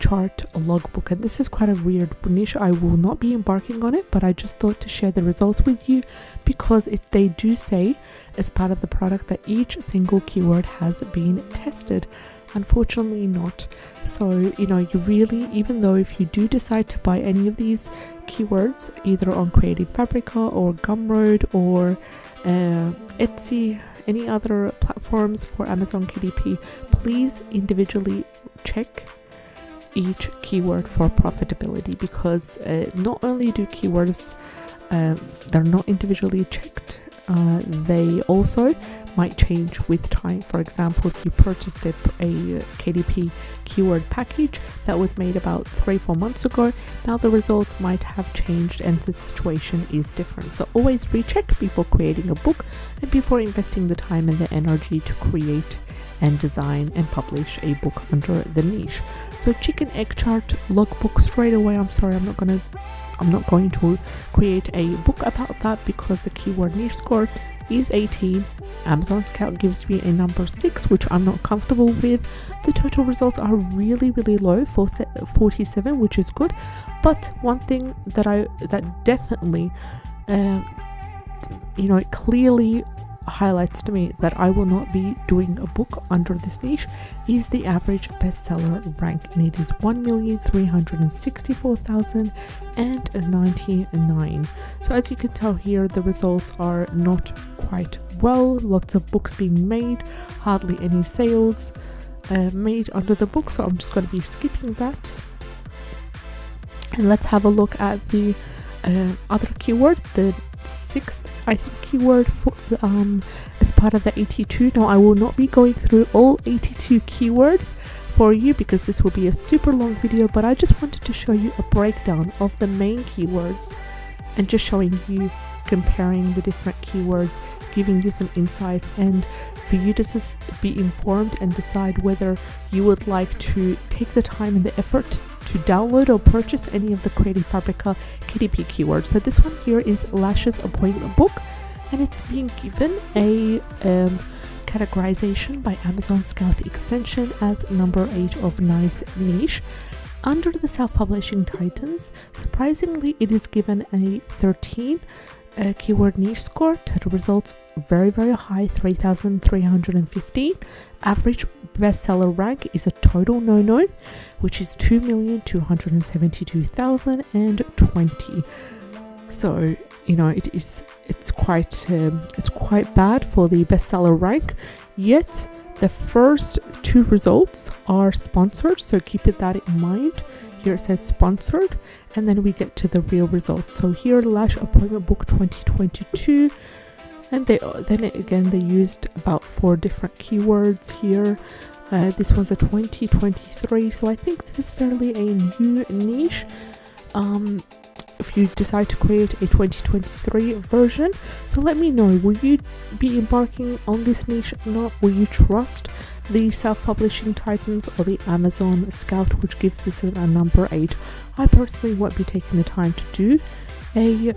chart logbook, and this is quite a weird niche. I will not be embarking on it, but I just thought to share the results with you, because they do say as part of the product that each single keyword has been tested. Unfortunately not. So you really, even though if you do decide to buy any of these keywords either on Creative Fabrica or Gumroad or Etsy, any other platforms for Amazon KDP, please individually check each keyword for profitability, because not only do keywords they're not individually checked, they also might change with time. For example, if you purchased a KDP keyword package that was made about 3-4 months ago, now the results might have changed and the situation is different. So always recheck before creating a book and before investing the time and the energy to create and design and publish a book under the niche. So chicken egg chart logbook, straight away, I'm sorry, I'm not going to create a book about that, because the keyword niche score is 18. Amazon Scout gives me a number 6, which I'm not comfortable with. The total results are really low, for 47, which is good. But one thing that definitely it clearly highlights to me that I will not be doing a book under this niche is the average bestseller rank, and it is 1,364,099. So as you can tell here, the results are not quite well. Lots of books being made, hardly any sales made under the book, so I'm just going to be skipping that. And let's have a look at the other keywords. The 6th keyword for as part of the 82. Now I will not be going through all 82 keywords for you, because this will be a super long video, but I just wanted to show you a breakdown of the main keywords and just showing you, comparing the different keywords, giving you some insights, and for you to just be informed and decide whether you would like to take the time and the effort to download or purchase any of the Creative Fabrica KDP keywords. So this one here is Lashes appointment book, and it's being given a categorization by Amazon Scout extension as number 8 of nice niche. Under the self-publishing titans, surprisingly, it is given a 13 keyword niche score. Total results very high, 3,315. Average bestseller rank is a total no, which is 2,272,020. So it's quite bad for the bestseller rank. Yet the first two results are sponsored, so keep that in mind. Here it says sponsored, and then we get to the real results. So here, Lash Appointment Book 2022, and they used about 4 different keywords here. This one's a 2023, so I think this is fairly a new niche. If you decide to create a 2023 version, so let me know, will you be embarking on this niche or not? Will you trust the self-publishing titans or the Amazon Scout, which gives this a number 8? I personally won't be taking the time to do a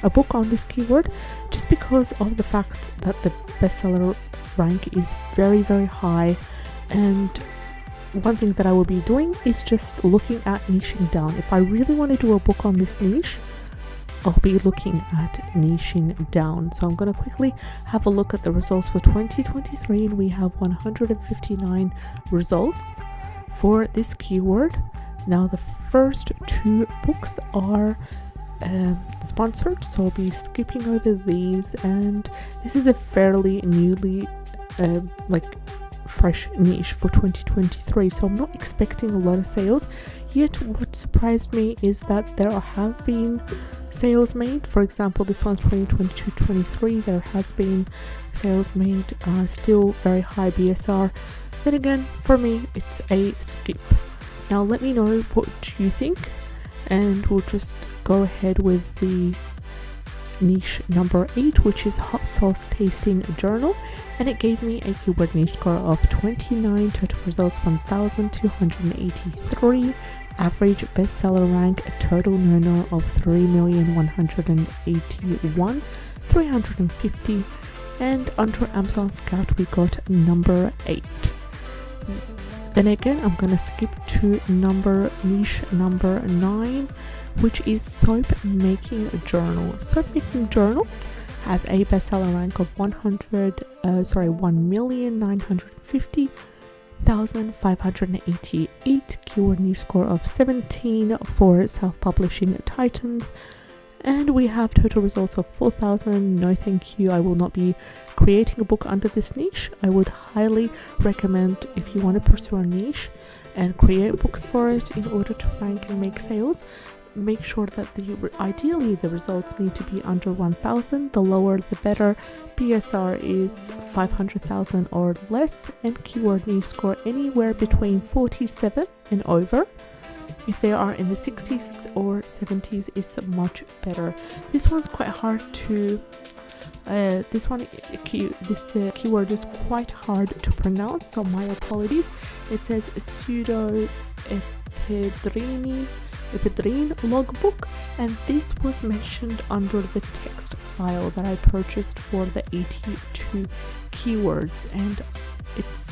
book on this keyword, just because of the fact that the bestseller rank is very high. And one thing that I will be doing is just looking at niching down. If I really want to do a book on this niche, I'll be looking at niching down. So I'm going to quickly have a look at the results for 2023, and we have 159 results for this keyword. Now the first 2 books are sponsored, so I'll be skipping over these, and this is a fairly newly fresh niche for 2023, so I'm not expecting a lot of sales. Yet what surprised me is that there have been sales made. For example, this one's 2022-23, there has been sales made, still very high BSR. Then again, for me, it's a skip. Now let me know what you think, and we'll just go ahead with the niche number 8, which is Hot Sauce Tasting Journal, and it gave me a keyword niche score of 29. Total results 1,283. Average bestseller rank, a total no of 3,181,350. And under Amazon Scout we got number 8. Then again, I'm gonna skip to niche number 9, which is Soap Making Journal. Soap Making Journal has a bestseller rank of 1,950,588, keyword niche score of 17 for self-publishing titans, and we have total results of 4,000. No thank you, I will not be creating a book under this niche. I would highly recommend, if you want to pursue a niche and create books for it in order to rank and make sales, make sure that ideally the results need to be under 1,000. The lower the better. BSR is 500,000 or less, and keyword niche score anywhere between 47 and over. If they are in the 60s or 70s, it's much better. This one's quite hard to this keyword is quite hard to pronounce, so my apologies. It says pseudoephedrine logbook, and this was mentioned under the text file that I purchased for the 82 keywords, and it's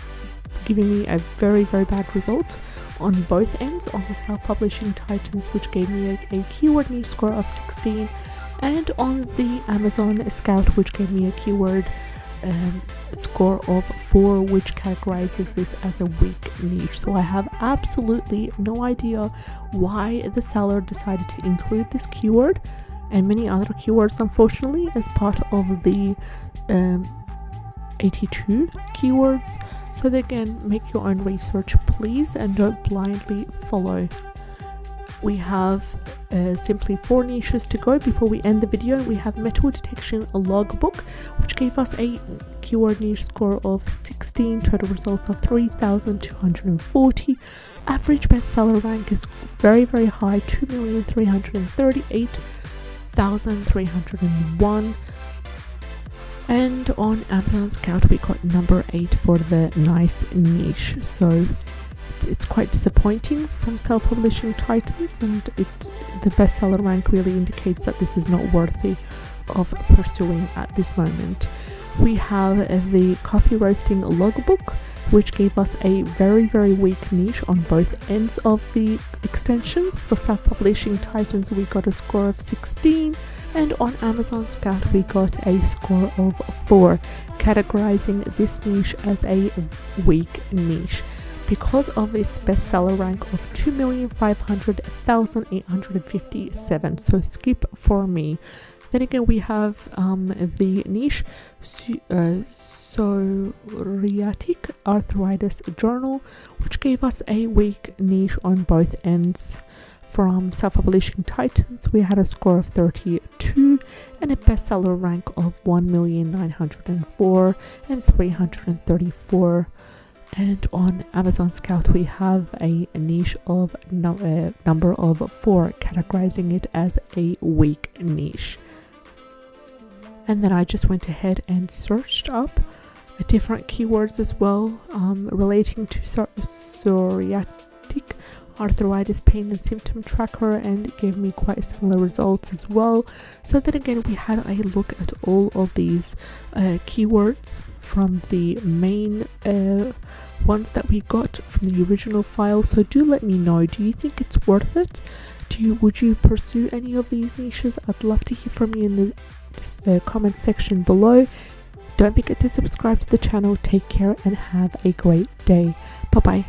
giving me a very bad result on both ends. On the self-publishing titans, which gave me a keyword niche score of 16, and on the Amazon Scout, which gave me a keyword score of 4, which categorizes this as a weak niche. So I have absolutely no idea why the seller decided to include this keyword and many other keywords, unfortunately, as part of the 82 keywords. So again, make your own research, please, and don't blindly follow. We have simply 4 niches to go before we end the video. We have Metal Detection Logbook, which gave us a keyword niche score of 16. Total results are 3,240. Average bestseller rank is very high, 2,338,301. And on Amazon Scout we got number 8 for the nice niche. So it's quite disappointing from self-publishing titans, and the bestseller rank really indicates that this is not worthy of pursuing at this moment. we have the coffee roasting logbook, which gave us a very weak niche on both ends of the extensions. For self-publishing titans, we got a score of 16, and on Amazon Scout we got a score of 4, categorizing this niche as a weak niche because of its bestseller rank of 2,500,857. So skip for me. Then again, we have the niche psoriatic arthritis journal, which gave us a weak niche on both ends. From self-publishing titans, we had a score of 32 and a bestseller rank of 1,904 and 334. And on Amazon Scout, we have a niche of number of 4, categorizing it as a weak niche. And then I just went ahead and searched up different keywords as well relating to psoriatic arthritis pain and symptom tracker, and it gave me quite similar results as well. So then again, we had a look at all of these keywords from the main ones that we got from the original file. So do let me know, do you think it's worth it? Would you pursue any of these niches? I'd love to hear from you in the comment section below. Don't forget to subscribe to the channel. Take care and have a great day. Bye bye.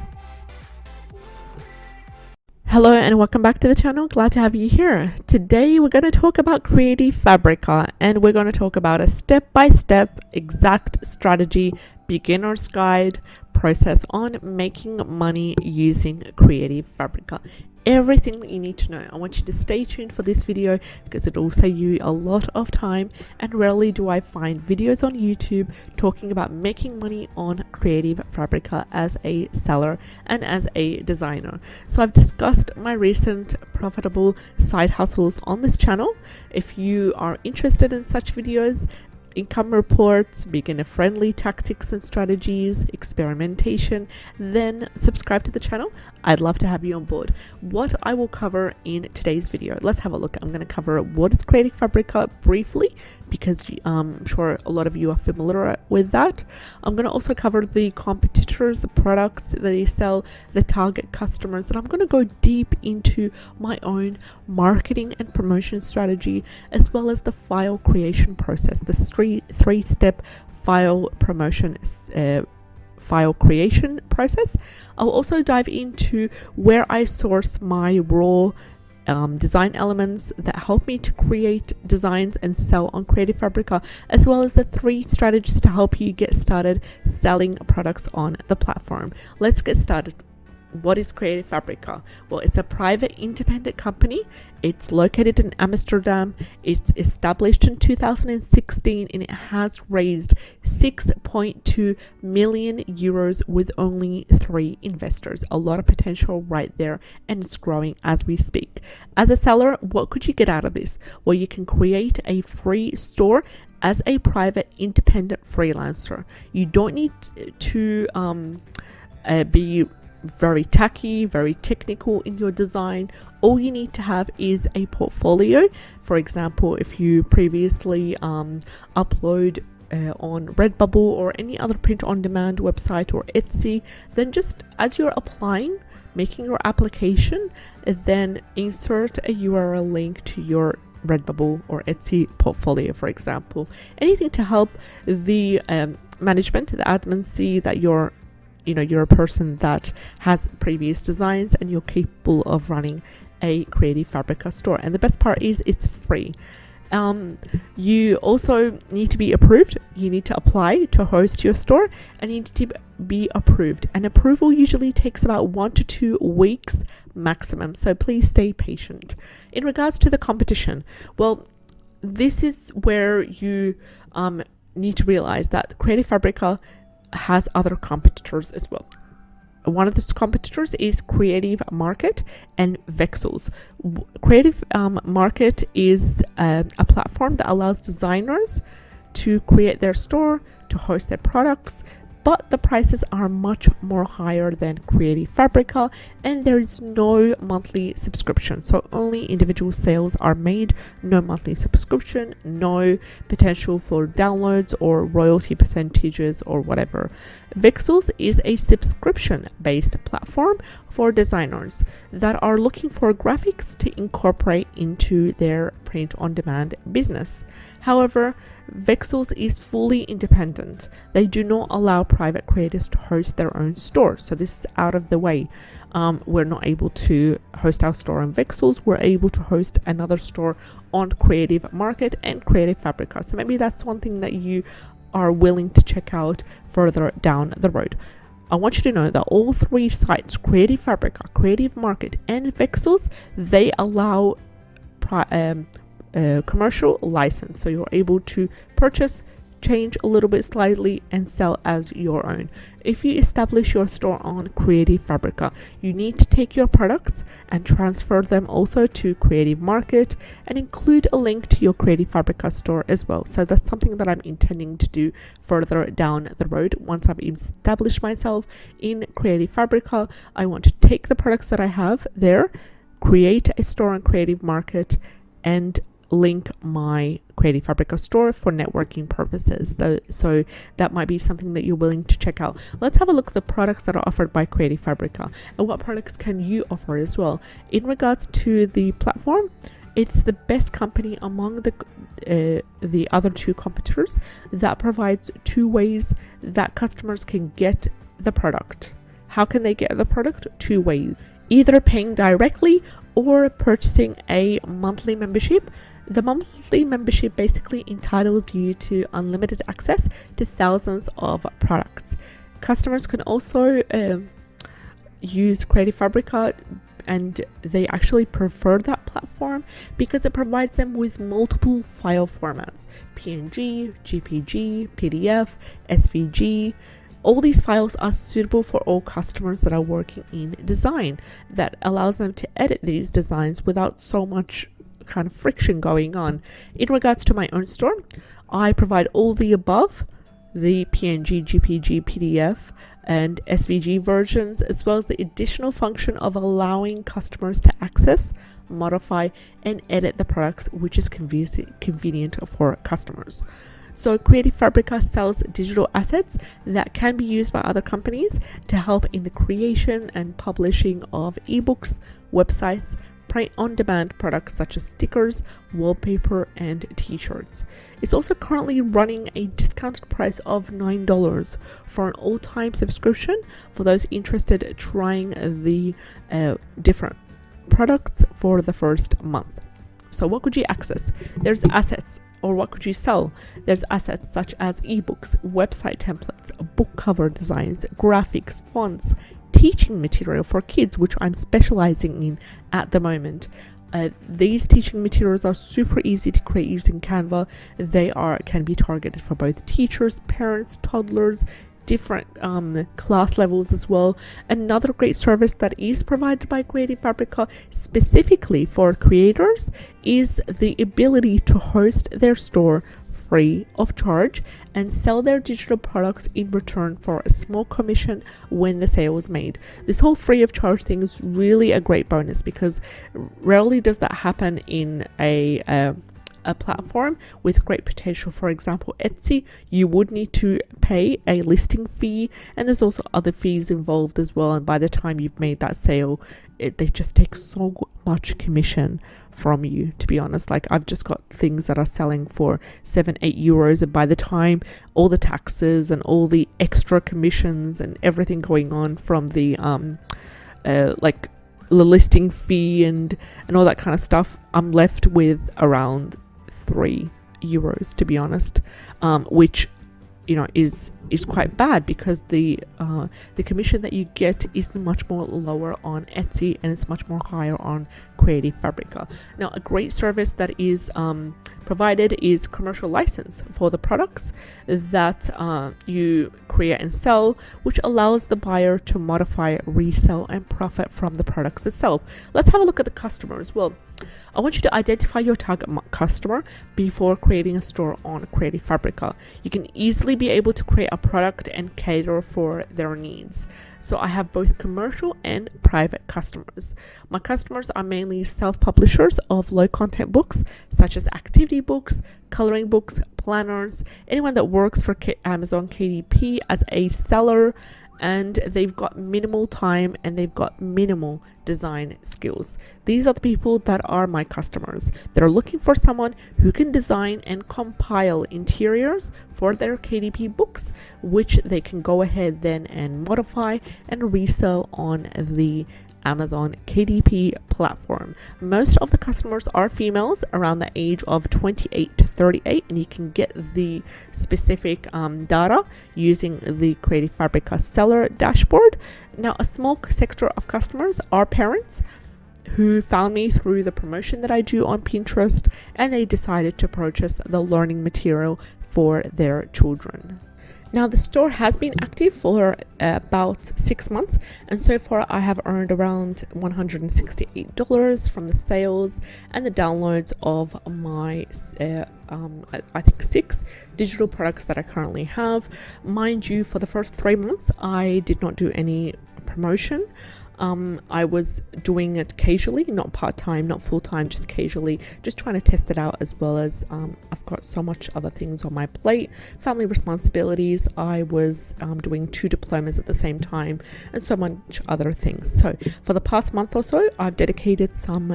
Hello and welcome back to the channel. Glad to have you here. Today we're going to talk about Creative Fabrica, and we're going to talk about a step-by-step exact strategy, beginner's guide process on making money using Creative Fabrica. Everything that you need to know. I want you to stay tuned for this video because it will save you a lot of time, and rarely do I find videos on YouTube talking about making money on Creative Fabrica as a seller and as a designer. So I've discussed my recent profitable side hustles on this channel. If you are interested in such videos, income reports, beginner-friendly tactics and strategies, experimentation, then subscribe to the channel. I'd love to have you on board. What I will cover in today's video, let's have a look. I'm going to cover what is Creative Fabrica briefly, because I'm sure a lot of you are familiar with that. I'm going to also cover the competitors, the products that they sell, the target customers, and I'm going to go deep into my own marketing and promotion strategy, as well as the file creation process, the three-step file promotion file creation process. I'll also dive into where I source my raw design elements that help me to create designs and sell on Creative Fabrica, as well as the 3 strategies to help you get started selling products on the platform. Let's get started. What is Creative Fabrica? Well, it's a private independent company. It's located in Amsterdam. It's established in 2016, and it has raised 6.2 million euros with only 3 investors. A lot of potential right there, and it's growing as we speak. As a seller, what could you get out of this? Well, you can create a free store as a private independent freelancer. You don't need to be very tacky, very technical in your design. All you need to have is a portfolio. For example, if you previously upload on Redbubble or any other print-on-demand website or Etsy, then just as you're applying, making your application, then insert a URL link to your Redbubble or Etsy portfolio, for example. Anything to help the management, the admin, see that you're a person that has previous designs and you're capable of running a Creative Fabrica store. And the best part is it's free. You also need to be approved. You need to apply to host your store, and you need to be approved. And approval usually takes about 1 to 2 weeks maximum. So please stay patient. In regards to the competition, well, this is where you need to realize that Creative Fabrica has other competitors as well. One of those competitors is Creative Market and Vexels. Creative Market is a platform that allows designers to create their store, to host their products, but the prices are much more higher than Creative Fabrica, and there is no monthly subscription. So only individual sales are made, no monthly subscription, no potential for downloads or royalty percentages or whatever. Vixels is a subscription-based platform for designers that are looking for graphics to incorporate into their print-on-demand business. However, Vixels is fully independent. They do not allow private creators to host their own store. So this is out of the way. We're not able to host our store on Vixels. We're able to host another store on Creative Market and Creative Fabrica. So maybe that's one thing that you are willing to check out further down the road. I want you to know that all three sites, Creative Fabrica, Creative Market, and Vixels, they allow commercial license. So you're able to purchase, change a little bit slightly, and sell as your own. If you establish your store on Creative Fabrica, you need to take your products and transfer them also to Creative Market and include a link to your Creative Fabrica store as well. So that's something that I'm intending to do further down the road. Once I've established myself in Creative Fabrica, I want to take the products that I have there, create a store on Creative Market, and link my Creative Fabrica store for networking purposes. So that might be something that you're willing to check out. Let's have a look at the products that are offered by Creative Fabrica and what products can you offer as well. In regards to the platform, it's the best company among the other two competitors that provides two ways that customers can get the product. How can they get the product? Two ways: either paying directly or purchasing a monthly membership. The monthly membership basically entitles you to unlimited access to thousands of products. Customers can also use Creative Fabrica, and they actually prefer that platform because it provides them with multiple file formats: PNG, GPG, PDF, SVG. All these files are suitable for all customers that are working in design. That allows them to edit these designs without so much kind of friction going on. In regards to my own store, I provide all the above: the PNG, GPG, PDF, and SVG versions, as well as the additional function of allowing customers to access, modify, and edit the products, which is convenient for customers. So Creative Fabrica sells digital assets that can be used by other companies to help in the creation and publishing of ebooks, websites, print-on-demand products such as stickers, wallpaper, and t-shirts. It's also currently running a discounted price of $9 for an all-time subscription for those interested in trying the different products for the first month. So what could you access? There's assets. Or what could you sell? There's assets such as ebooks, website templates, book cover designs, graphics, fonts, teaching material for kids, which I'm specializing in at the moment. These teaching materials are super easy to create using Canva. They can be targeted for both teachers, parents, toddlers, different class levels as well. Another great service that is provided by Creative Fabrica specifically for creators is the ability to host their store free of charge and sell their digital products in return for a small commission when the sale is made. This whole free of charge thing is really a great bonus because rarely does that happen in a platform with great potential. For example, Etsy, you would need to pay a listing fee, and there's also other fees involved as well, and by the time you've made that sale, they just take so much commission from you, to be honest. Like, I've just got things that are selling for 7-8 euros, and by the time all the taxes and all the extra commissions and everything going on from the like the listing fee and all that kind of stuff, I'm left with around 3 euros, to be honest, which is quite bad because the commission that you get is much more lower on Etsy and it's much more higher on Creative Fabrica. Now, a great service that is provided is commercial license for the products that you create and sell, which allows the buyer to modify, resell, and profit from the products itself. Let's have a look at the customers. Well, I want you to identify your target customer before creating a store on Creative Fabrica. You can easily be able to create a product and cater for their needs. So I have both commercial and private customers. My customers are mainly self-publishers of low content books, such as activity books, coloring books, planners, anyone that works for Amazon KDP as a seller, and they've got minimal time and they've got minimal design skills. These are the people that are my customers. They're looking for someone who can design and compile interiors for their KDP books, which they can go ahead then and modify and resell on the Amazon KDP platform. Most of the customers are females around the age of 28 to 38, and you can get the specific data using the Creative Fabrica seller dashboard. Now, a small sector of customers are parents who found me through the promotion that I do on Pinterest, and they decided to purchase the learning material for their children. Now, the store has been active for about 6 months, and so far I have earned around $168 from the sales and the downloads of my I think 6 digital products that I currently have. Mind you, for the first 3 months I did not do any promotion. I was doing it casually, not part-time, not full-time, just casually, just trying to test it out, as well as I've got so much other things on my plate, family responsibilities. I was doing 2 diplomas at the same time and so much other things. So for the past month or so, I've dedicated some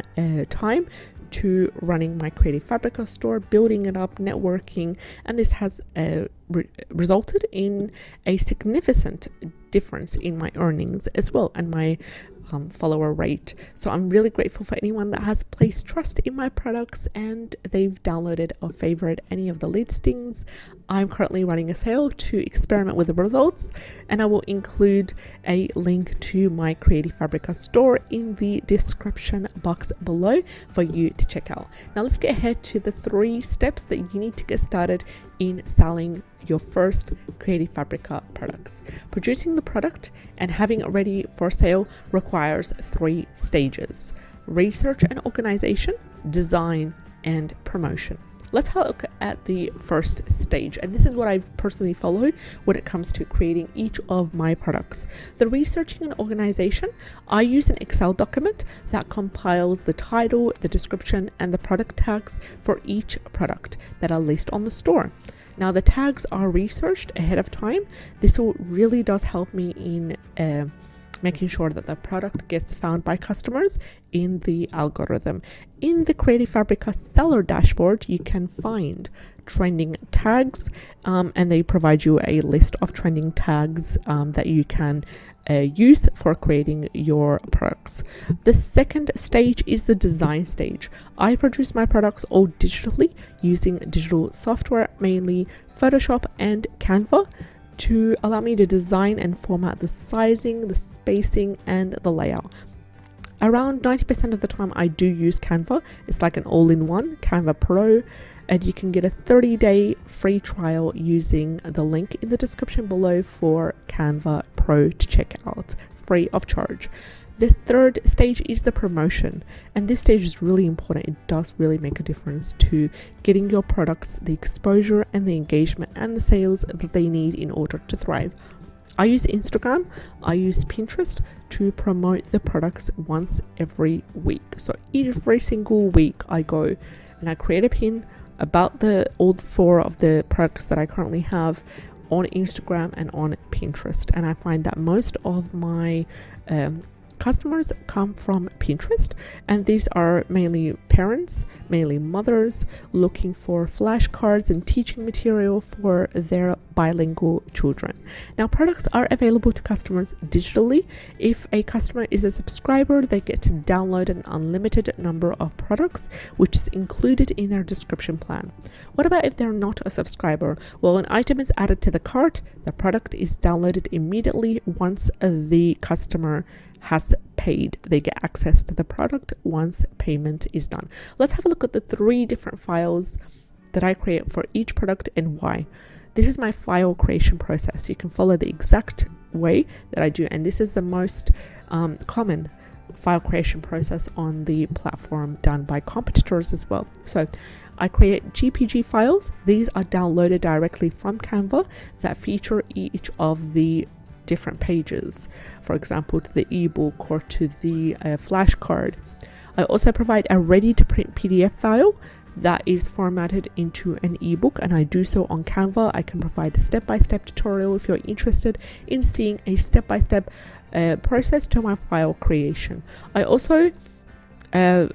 time to running my Creative Fabrica store, building it up, networking, and this has resulted in a significant difference in my earnings as well, and my follower rate. So I'm really grateful for anyone that has placed trust in my products and they've downloaded or favored any of the listings. I'm currently running a sale to experiment with the results, and I will include a link to my Creative Fabrica store in the description box below for you to check out. Now let's get ahead to the 3 steps that you need to get started in selling your first Creative Fabrica products. Producing the product and having it ready for sale requires 3 stages: research and organization, design, and promotion. Let's have a look at the first stage, and this is what I've personally followed when it comes to creating each of my products. The researching and organization, I use an Excel document that compiles the title, the description, and the product tags for each product that are listed on the store. Now, the tags are researched ahead of time. This really does help me in making sure that the product gets found by customers in the algorithm. In the Creative Fabrica seller dashboard, you can find trending tags, and they provide you a list of trending tags that you can use for creating your products. The second stage is the design stage. I produce my products all digitally using digital software, mainly Photoshop and Canva, to allow me to design and format the sizing, the spacing, and the layout. Around 90% of the time I do use Canva. It's like an all-in-one Canva Pro, and you can get a 30-day free trial using the link in the description below for Canva Pro to check out, free of charge. The third stage is the promotion, and this stage is really important. It does really make a difference to getting your products the exposure and the engagement and the sales that they need in order to thrive. I use Instagram, I use Pinterest to promote the products once every week. So every single week I go and I create a pin about all 4 of the products that I currently have on Instagram and on Pinterest. And I find that most of my customers come from Pinterest, and these are mainly parents, mainly mothers looking for flashcards and teaching material for their bilingual children. Now, products are available to customers digitally. If a customer is a subscriber, they get to download an unlimited number of products, which is included in their description plan. What about if they're not a subscriber? Well, an item is added to the cart, the product is downloaded immediately once the customer has paid. They get access to the product once payment is done. Let's have a look at the 3 different files that I create for each product and why. This is my file creation process. You can follow the exact way that I do, and this is the most common file creation process on the platform done by competitors as well. So I create GPG files. These are downloaded directly from Canva that feature each of the different pages, for example, to the ebook or to the flashcard. I also provide a ready to print PDF file that is formatted into an ebook, and I do so on Canva. I can provide a step-by-step tutorial if you're interested in seeing a step-by-step process to my file creation. I also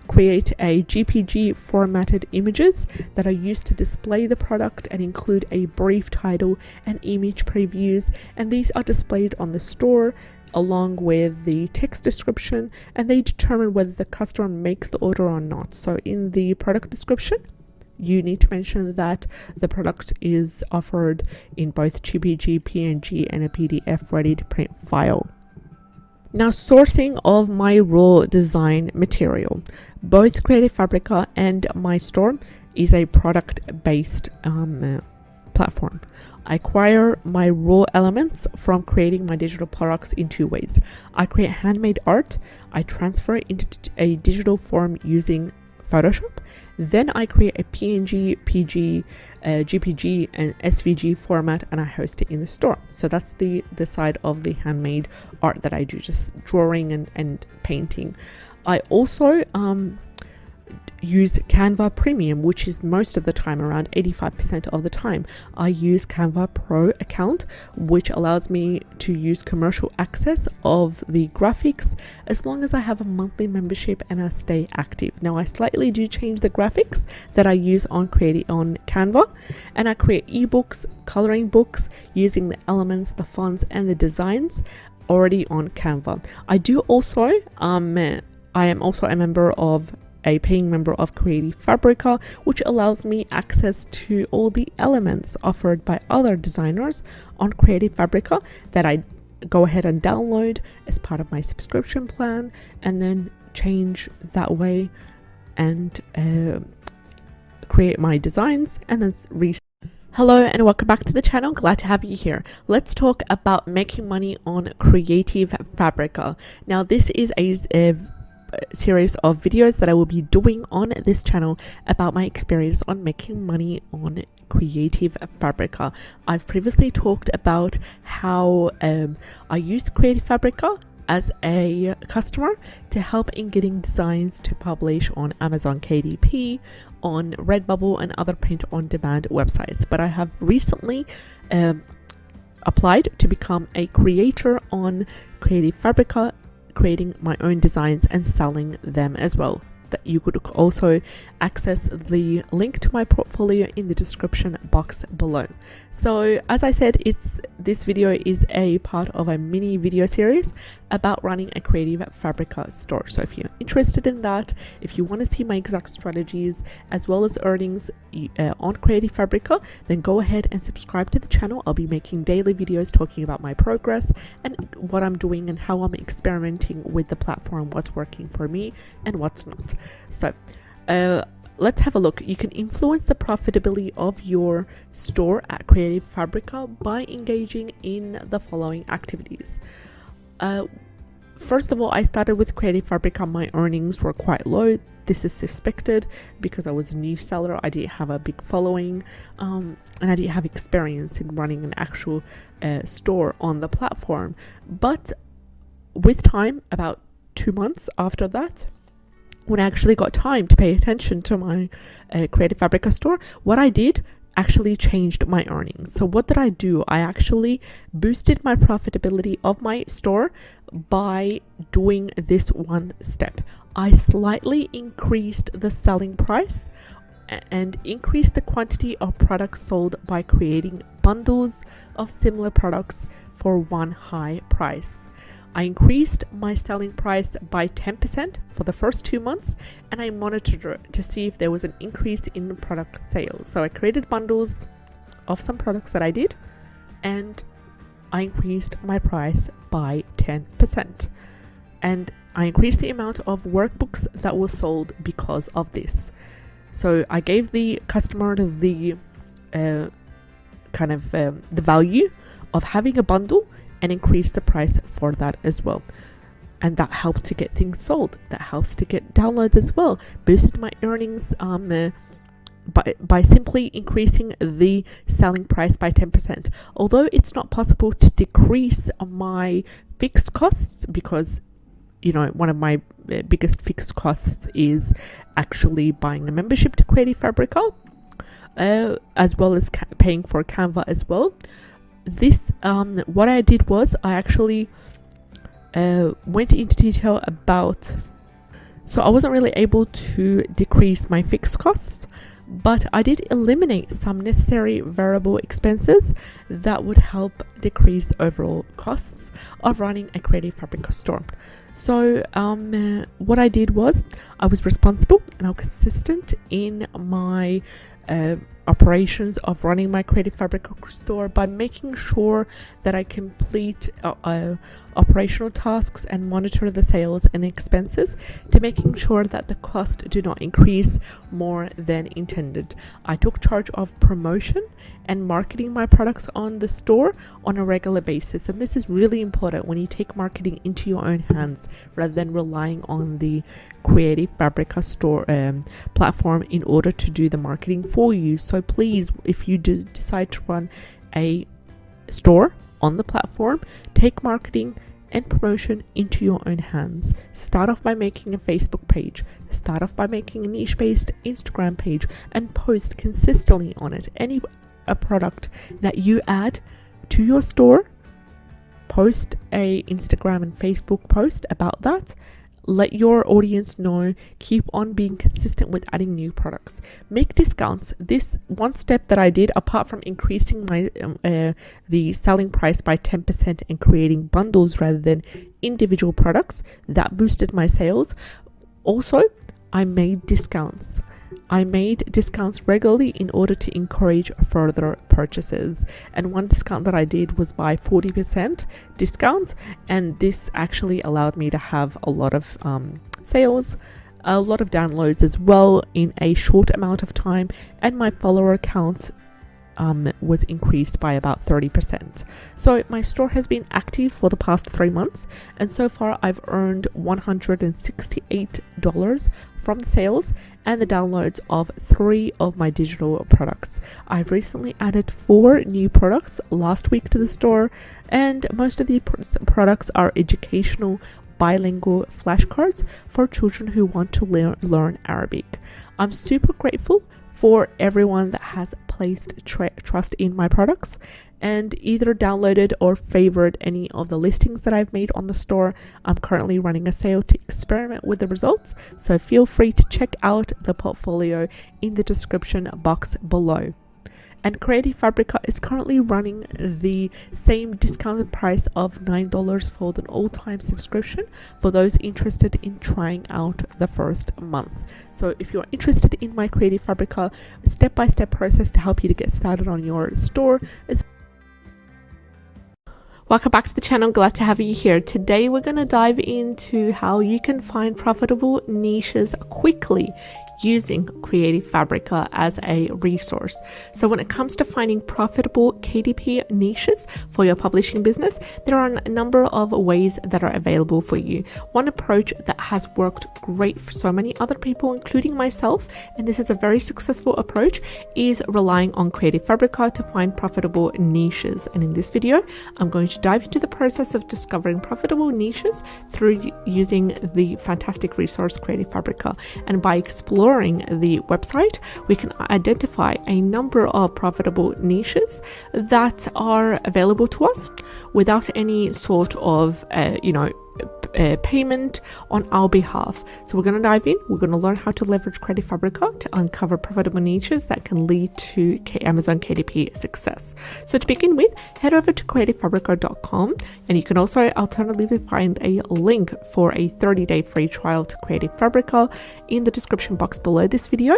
create a GPG formatted images that are used to display the product and include a brief title and image previews, and these are displayed on the store along with the text description, and they determine whether the customer makes the order or not. So in the product description, you need to mention that the product is offered in both GPG, PNG, and a PDF ready to print file. Now, sourcing of my raw design material. Both Creative Fabrica and my store is a product-based platform. I acquire my raw elements from creating my digital products in two ways. I create handmade art. I transfer it into a digital form using Photoshop. Then I create a PNG, PG, GPG, and SVG format, and I host it in the store. So that's the side of the handmade art that I do, just drawing and painting. I also use Canva Premium, which is most of the time, around 85% of the time. I use Canva Pro account, which allows me to use commercial access of the graphics as long as I have a monthly membership and I stay active. Now, I slightly do change the graphics that I use on Canva, and I create ebooks, coloring books using the elements, the fonts, and the designs already on Canva. I do also I am also a paying member of Creative Fabrica, which allows me access to all the elements offered by other designers on Creative Fabrica that I go ahead and download as part of my subscription plan, and then change that way and create my designs and then Hello and welcome back to the channel. Glad to have you here. Let's talk about making money on Creative Fabrica. Now, this is a series of videos that I will be doing on this channel about my experience on making money on Creative Fabrica. I've previously talked about how I use Creative Fabrica as a customer to help in getting designs to publish on Amazon KDP, on Redbubble, and other print-on-demand websites. But I have recently applied to become a creator on Creative Fabrica, creating my own designs and selling them as well. That you could also access the link to my portfolio in the description box below. So as I said, this video is a part of a mini video series about running a Creative Fabrica store. So if you're interested in that, if you want to see my exact strategies as well as earnings on Creative Fabrica, then go ahead and subscribe to the channel. I'll be making daily videos talking about my progress and what I'm doing and how I'm experimenting with the platform, what's working for me and what's not. So let's have a look. You can influence the profitability of your store at Creative Fabrica by engaging in the following activities. First of all, I started with Creative Fabrica. My earnings were quite low. This is suspected because I was a new seller. I didn't have a big following, and I didn't have experience in running an actual store on the platform. But with time, about 2 months after that, when I actually got time to pay attention to my Creative Fabrica store, what I did actually changed my earnings. So what did I do? I actually boosted my profitability of my store by doing this one step. I slightly increased the selling price and increased the quantity of products sold by creating bundles of similar products for one high price. I increased my selling price by 10% for the first 2 months, and I monitored it to see if there was an increase in product sales. So I created bundles of some products that I did, and I increased my price by 10%. And I increased the amount of workbooks that were sold because of this. So I gave the customer the value of having a bundle and increase the price for that as well. and that helped to get things sold. That helps to get downloads as well. Boosted my earnings by simply increasing the selling price by 10%. Although it's not possible to decrease my fixed costs, because one of my biggest fixed costs is actually buying a membership to Creative Fabrica, as well as paying for Canva as well. This what I did was I actually went into detail about, so I wasn't really able to decrease my fixed costs, but I did eliminate some necessary variable expenses that would help decrease overall costs of running a Creative Fabrica store. So what I did was I was responsible and I was consistent in my operations of running my Creative Fabrica store by making sure that I complete operational tasks and monitor the sales and expenses, to making sure that the cost do not increase more than intended. I took charge of promotion and marketing my products on the store on a regular basis, and this is really important when you take marketing into your own hands rather than relying on the Creative Fabrica store platform in order to do the marketing for you. So please, if you decide to run a store on the platform, take marketing and promotion into your own hands. Start off by making a Facebook page, start off by making a niche-based Instagram page, and post consistently on it. A product that you add to your store, post a Instagram and Facebook post about that. Let your audience know. Keep on being consistent with adding new products. Make discounts. This one step that I did, apart from increasing my the selling price by 10% and creating bundles rather than individual products, that boosted my sales. Also, I made discounts. I made discounts regularly in order to encourage further purchases. And one discount that I did was by 40% discount. And this actually allowed me to have a lot of sales, a lot of downloads as well in a short amount of time. And my follower count was increased by about 30%. So my store has been active for the past 3 months, and so far I've earned $168 from the sales and the downloads of 3 of my digital products. I've recently added 4 new products last week to the store, and most of the products are educational bilingual flashcards for children who want to learn Arabic. I'm super grateful for everyone that has placed trust in my products and either downloaded or favored any of the listings that I've made on the store. I'm currently running a sale to experiment with the results, so feel free to check out the portfolio in the description box below. And Creative Fabrica is currently running the same discounted price of $9 for the all-time subscription for those interested in trying out the first month. So if you're interested in my Creative Fabrica step-by-step process to help you to get started on your store, welcome back to the channel. Glad to have you here. Today we're going to dive into how you can find profitable niches quickly using Creative Fabrica as a resource. So when it comes to finding profitable KDP niches for your publishing business, there are a number of ways that are available for you. One approach that has worked great for so many other people, including myself, and this is a very successful approach, is relying on Creative Fabrica to find profitable niches. And in this video, I'm going to dive into the process of discovering profitable niches through using the fantastic resource Creative Fabrica. And by exploring the website, we can identify a number of profitable niches that are available to us without any sort of payment on our behalf. So we're going to dive in. We're going to learn how to leverage Creative Fabrica to uncover profitable niches that can lead to Amazon KDP success. So to begin with, head over to creativefabrica.com, and you can also alternatively find a link for a 30-day free trial to Creative Fabrica in the description box below this video.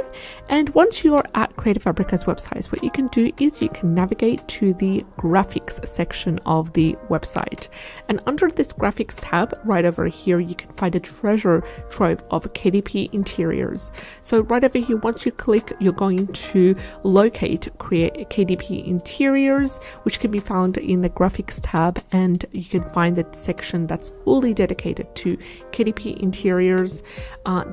And once you're at Creative Fabrica's website, what you can do is you can navigate to the graphics section of the website, and under this graphics tab right right over here, you can find a treasure trove of KDP interiors. So right over here, once you click, you're going to locate create KDP interiors, which can be found in the graphics tab, and you can find the section that's fully dedicated to KDP interiors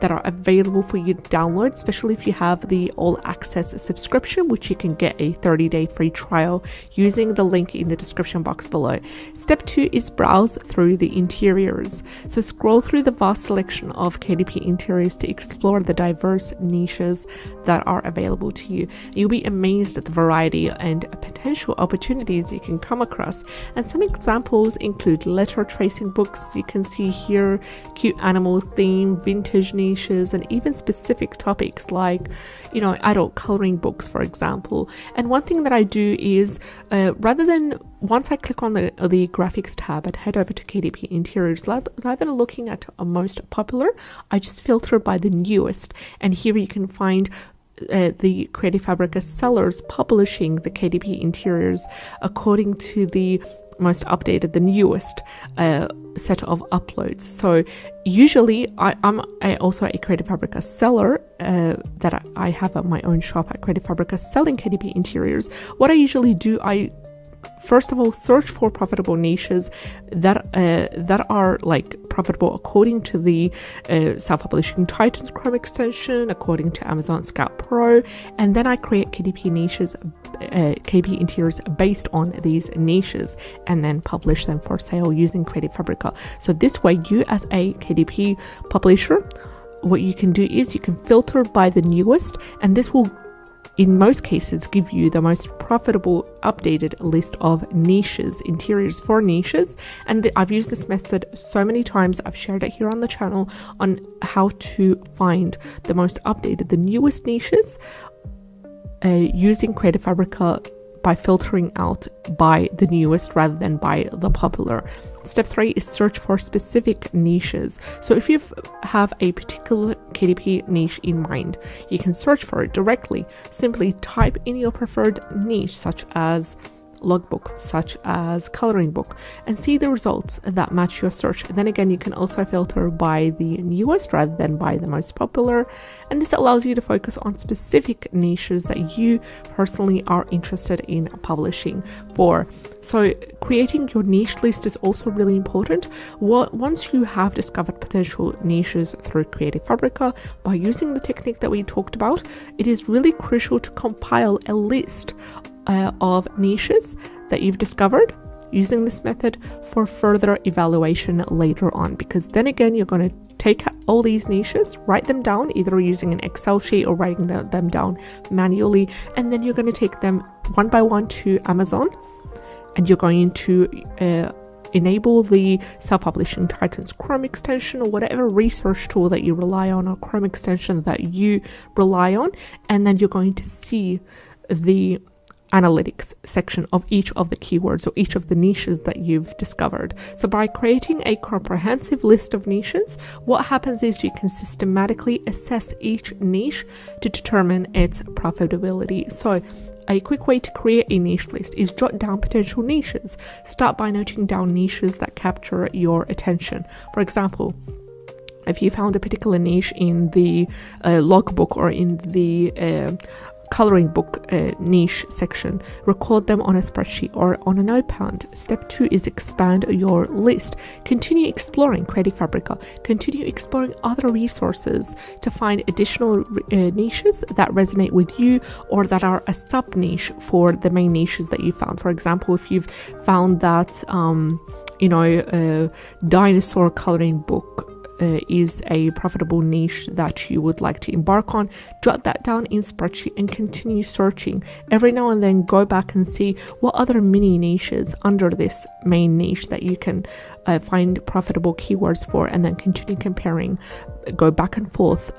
that are available for you to download, especially if you have the all access subscription, which you can get a 30-day free trial using the link in the description box below. Step 2 is browse through the interiors. So scroll through the vast selection of KDP interiors to explore the diverse niches that are available to you. You'll be amazed at the variety and potential opportunities you can come across. And some examples include letter tracing books, you can see here, cute animal theme, vintage niches, and even specific topics like, you know, adult coloring books, for example. And one thing that I do is rather than once I click on the graphics tab and head over to KDP interiors, rather than looking at a most popular, I just filter by the newest, and here you can find the Creative Fabrica sellers publishing the KDP interiors according to the most updated, the newest set of uploads. So usually I'm also a Creative Fabrica seller that I have at my own shop at Creative Fabrica selling KDP interiors. What I usually do, I first of all search for profitable niches that are like profitable according to the self-publishing Titans Chrome extension, according to Amazon Scout Pro, and then I create KDP niches, KDP interiors based on these niches, and then publish them for sale using Creative Fabrica. So this way, you as a KDP publisher, what you can do is you can filter by the newest, and this will in most cases give you the most profitable updated list of niches, interiors for niches. And I've used this method so many times. I've shared it here on the channel on how to find the most updated, the newest niches using Creative Fabrica by filtering out by the newest rather than by the popular. Step 3 is search for specific niches. So if you have a particular KDP niche in mind, you can search for it directly. Simply type in your preferred niche, such as logbook, such as coloring book, and see the results that match your search. Then again, you can also filter by the newest rather than by the most popular, and this allows you to focus on specific niches that you personally are interested in publishing for. So creating your niche list is also really important. Once you have discovered potential niches through Creative Fabrica by using the technique that we talked about, it is really crucial to compile a list of niches that you've discovered using this method for further evaluation later on, because then again you're going to take all these niches, write them down either using an Excel sheet or writing them down manually, and then you're going to take them one by one to Amazon, and you're going to enable the self-publishing Titans Chrome extension or whatever research tool that you rely on, or Chrome extension that you rely on, and then you're going to see the analytics section of each of the keywords or each of the niches that you've discovered. So by creating a comprehensive list of niches, what happens is you can systematically assess each niche to determine its profitability. So a quick way to create a niche list is jot down potential niches. Start by noting down niches that capture your attention. For example, if you found a particular niche in the logbook or in the coloring book niche section, record them on a spreadsheet or on a notepad. Step 2 is expand your list. Continue exploring Creative Fabrica. Continue exploring other resources to find additional niches that resonate with you or that are a sub niche for the main niches that you found. For example, if you've found that dinosaur coloring book is a profitable niche that you would like to embark on, jot that down in spreadsheet and continue searching. Every now and then go back and see what other mini niches under this main niche that you can find profitable keywords for, and then continue comparing. Go back and forth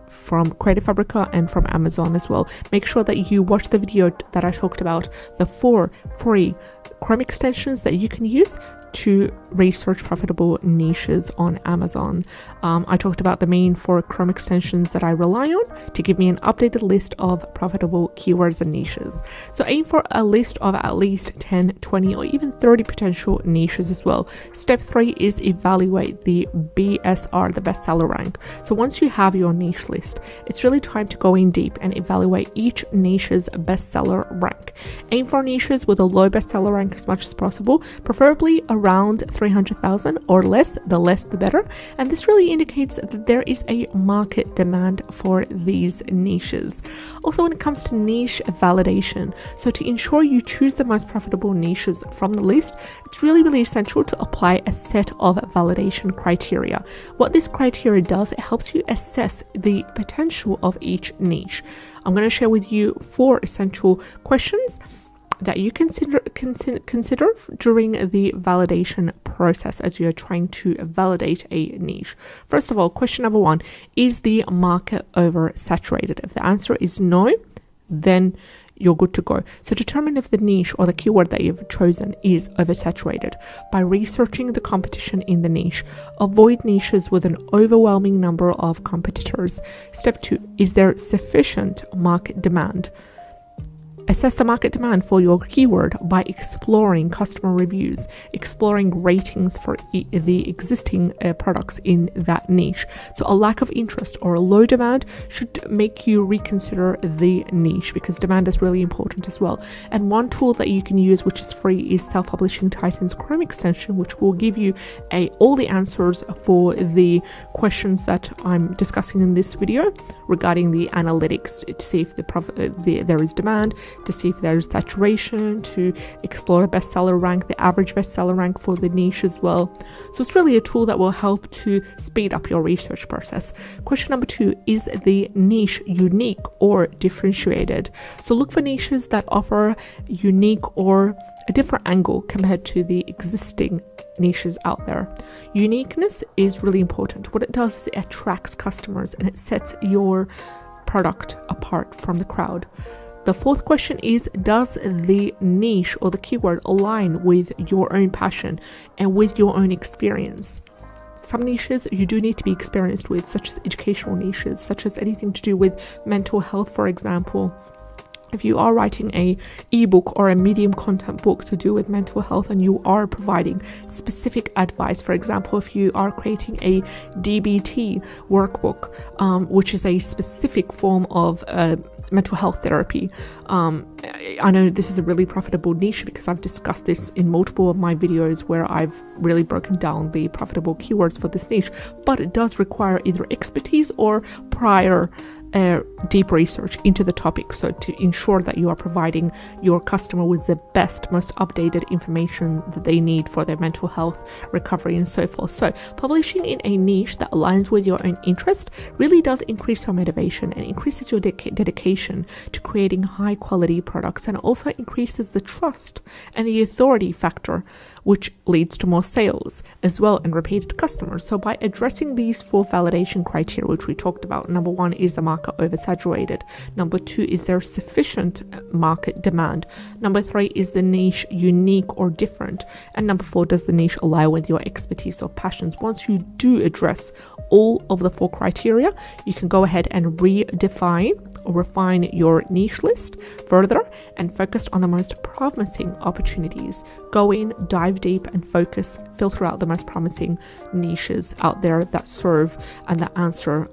from Creative Fabrica and from Amazon as well. Make sure that you watch the video that I talked about, the 4 free Chrome extensions that you can use to research profitable niches on Amazon. I talked about the main 4 Chrome extensions that I rely on to give me an updated list of profitable keywords and niches. So aim for a list of at least 10, 20, or even 30 potential niches as well. Step 3 is evaluate the BSR, the bestseller rank. So once you have your niche list, it's really time to go in deep and evaluate each niche's bestseller rank. Aim for niches with a low bestseller rank as much as possible, preferably around 300,000 or less. The less the better, and this really indicates that there is a market demand for these niches. Also, when it comes to niche validation, so to ensure you choose the most profitable niches from the list, it's really essential to apply a set of validation criteria. What this criteria does, it helps you assess the potential of each niche. I'm going to share with you 4 essential questions that you consider during the validation process as you're trying to validate a niche. First of all, question number 1, is the market oversaturated? If the answer is no, then you're good to go. So determine if the niche or the keyword that you've chosen is oversaturated by researching the competition in the niche. Avoid niches with an overwhelming number of competitors. Step 2, is there sufficient market demand? Assess the market demand for your keyword by exploring customer reviews, exploring ratings for the existing products in that niche. So a lack of interest or a low demand should make you reconsider the niche, because demand is really important as well. And one tool that you can use, which is free, is Self-Publishing Titan's Chrome extension, which will give you all the answers for the questions that I'm discussing in this video regarding the analytics to see if there is demand, to see if there's saturation, to explore the bestseller rank, the average bestseller rank for the niche as well. So it's really a tool that will help to speed up your research process. Question number 2, is the niche unique or differentiated? So look for niches that offer unique or a different angle compared to the existing niches out there. Uniqueness is really important. What it does is it attracts customers and it sets your product apart from the crowd. The 4th question is, does the niche or the keyword align with your own passion and with your own experience? Some niches you do need to be experienced with, such as educational niches, such as anything to do with mental health, for example. If you are writing a ebook or a medium content book to do with mental health and you are providing specific advice, for example, if you are creating a DBT workbook, which is a specific form of mental health therapy. I know this is a really profitable niche because I've discussed this in multiple of my videos where I've really broken down the profitable keywords for this niche, but it does require either expertise or prior deep research into the topic, so to ensure that you are providing your customer with the best, most updated information that they need for their mental health recovery and so forth. So publishing in a niche that aligns with your own interest really does increase your motivation and increases your dedication to creating high quality products, and also increases the trust and the authority factor, which leads to more sales as well and repeated customers. So by addressing these 4 validation criteria, which we talked about, number 1 is the market oversaturated. Number 2, is there sufficient market demand? Number 3, is the niche unique or different? And number 4, does the niche align with your expertise or passions? Once you do address all of the 4 criteria, you can go ahead and redefine or refine your niche list further and focus on the most promising opportunities. Go in, dive deep, and focus, filter out the most promising niches out there that serve and that answer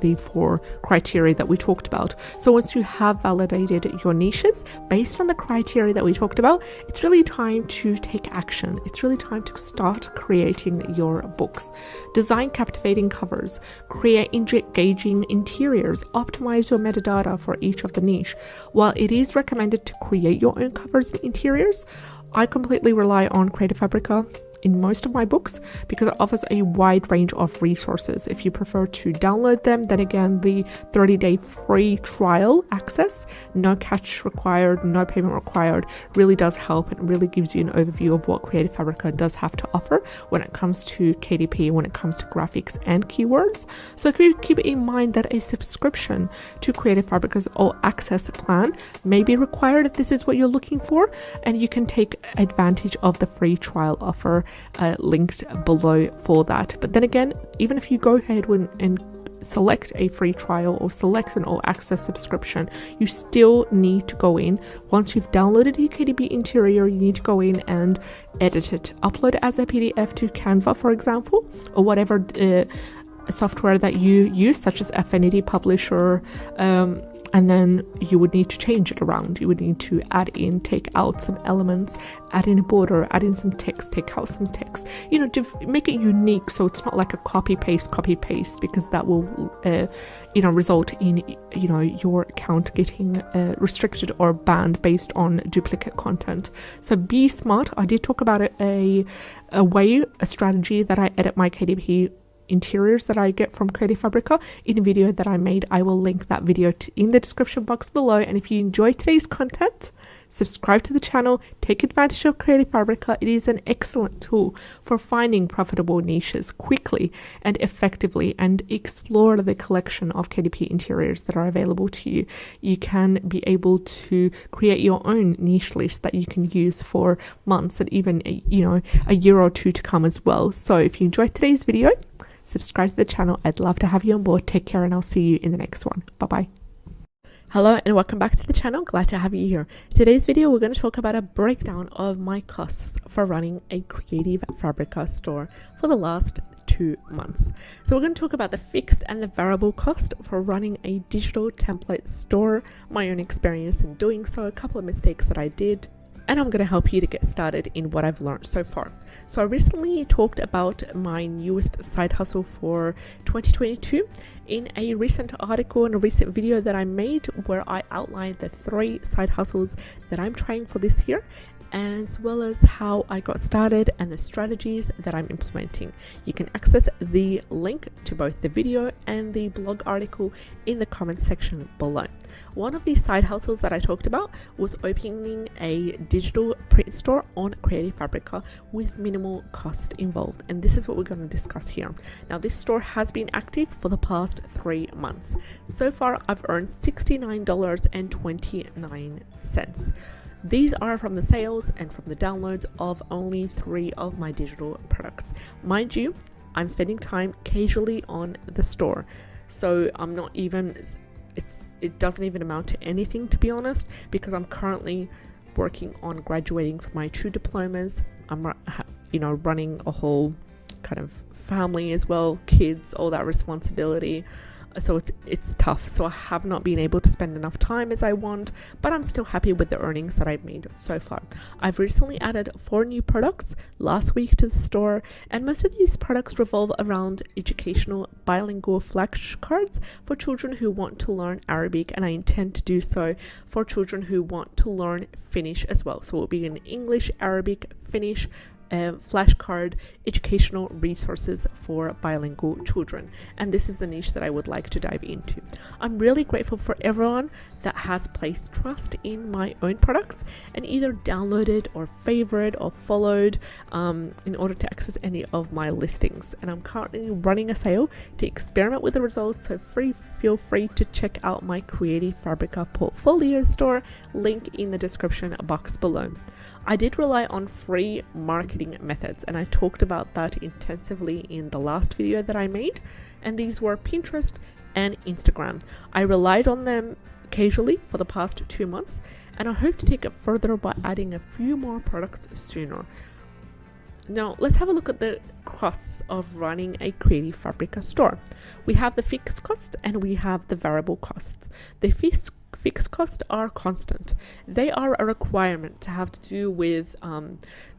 the 4 criteria that we talked about. So once you have validated your niches based on the criteria that we talked about, it's really time to take action. It's really time to start creating your books. Design captivating covers, create engaging interiors, optimize your metadata for each of the niche. While it is recommended to create your own covers and interiors, I completely rely on Creative Fabrica in most of my books because it offers a wide range of resources. If you prefer to download them, then again, the 30-day free trial access, no catch required, no payment required, really does help and really gives you an overview of what Creative Fabrica does have to offer when it comes to KDP, when it comes to graphics and keywords. So keep in mind that a subscription to Creative Fabrica's all access plan may be required if this is what you're looking for, and you can take advantage of the free trial offer linked below for that. But then again, even if you go ahead and select a free trial or select an all access subscription, you still need to go in. Once you've downloaded your KDP interior, you need to go in and edit it, upload it as a PDF to Canva, for example, or whatever software that you use, such as Affinity Publisher, and then you would need to change it around. You would need to add in, take out some elements, add in a border, add in some text, take out some text, to make it unique, so it's not like a copy paste, because that will result in your account getting restricted or banned based on duplicate content. So be smart. I did talk about a strategy that I edit my KDP interiors that I get from Creative Fabrica in a video that I made. I will link that video in the description box below. And if you enjoy today's content, subscribe to the channel, take advantage of Creative Fabrica. It is an excellent tool for finding profitable niches quickly and effectively, and explore the collection of KDP interiors that are available to you. You can be able to create your own niche list that you can use for months and even a year or two to come as well. So if you enjoyed today's video, subscribe to the channel. I'd love to have you on board. Take care, and I'll see you in the next one. Bye-bye. Hello and welcome back to the channel. Glad to have you here. Today's video, we're going to talk about a breakdown of my costs for running a Creative Fabrica store for the last 2 months. So we're going to talk about the fixed and the variable cost for running a digital template store, my own experience in doing so, a couple of mistakes that I did, and I'm going to help you to get started in what I've learned so far. So I recently talked about my newest side hustle for 2022 in a recent article and a recent video that I made, where I outlined the 3 side hustles that I'm trying for this year, as well as how I got started and the strategies that I'm implementing. You can access the link to both the video and the blog article in the comment section below. One of these side hustles that I talked about was opening a digital print store on Creative Fabrica with minimal cost involved, and this is what we're going to discuss here. Now, this store has been active for the past 3 months. So far, I've earned $69.29. These are from the sales and from the downloads of only 3 of my digital products. Mind you, I'm spending time casually on the store, so I'm not even, it doesn't even amount to anything, to be honest, because I'm currently working on graduating from my 2 diplomas. I'm running a whole kind of family as well, kids, all that responsibility. So it's tough. So I have not been able to spend enough time as I want, but I'm still happy with the earnings that I've made so far. I've recently added 4 new products last week to the store, and most of these products revolve around educational bilingual flashcards for children who want to learn Arabic, and I intend to do so for children who want to learn Finnish as well. So it will be in English, Arabic, Finnish, flashcard educational resources for bilingual children, and this is the niche that I would like to dive into. I'm really grateful for everyone that has placed trust in my own products and either downloaded or favored or followed in order to access any of my listings, and I'm currently running a sale to experiment with the results, so feel free to check out my Creative Fabrica portfolio store, link in the description box below. I did rely on free marketing methods, and I talked about that intensively in the last video that I made, and these were Pinterest and Instagram. I relied on them casually for the past 2 months, and I hope to take it further by adding a few more products sooner. Now, let's have a look at the costs of running a Creative Fabrica store. We have the fixed cost and we have the variable costs. The fixed costs are constant. They are a requirement to have to do with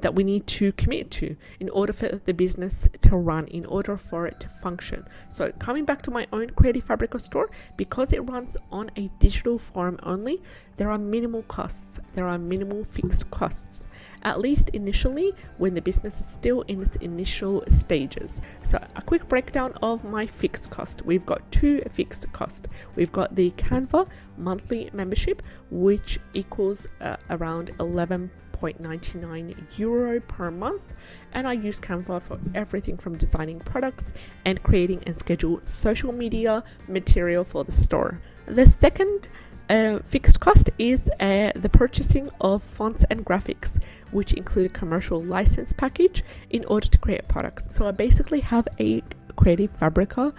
that we need to commit to in order for the business to run, in order for it to function. So coming back to my own Creative Fabrica store, because it runs on a digital form only, there are minimal costs. There are minimal fixed costs, at least initially when the business is still in its initial stages. So a quick breakdown of my fixed cost. We've got 2 fixed costs. We've got the Canva monthly membership, which equals around €11.99 per month, and I use Canva for everything from designing products and creating and schedule social media material for the store. The second Fixed cost is the purchasing of fonts and graphics, which include a commercial license package in order to create products. So I basically have a Creative Fabrica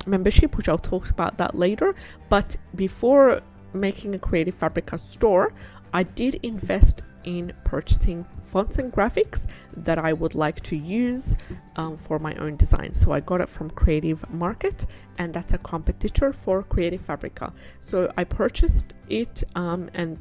membership, which I'll talk about that later. But before making a Creative Fabrica store, I did invest in purchasing fonts and graphics that I would like to use for my own design. So I got it from Creative Market, and that's a competitor for Creative Fabrica. So I purchased it, and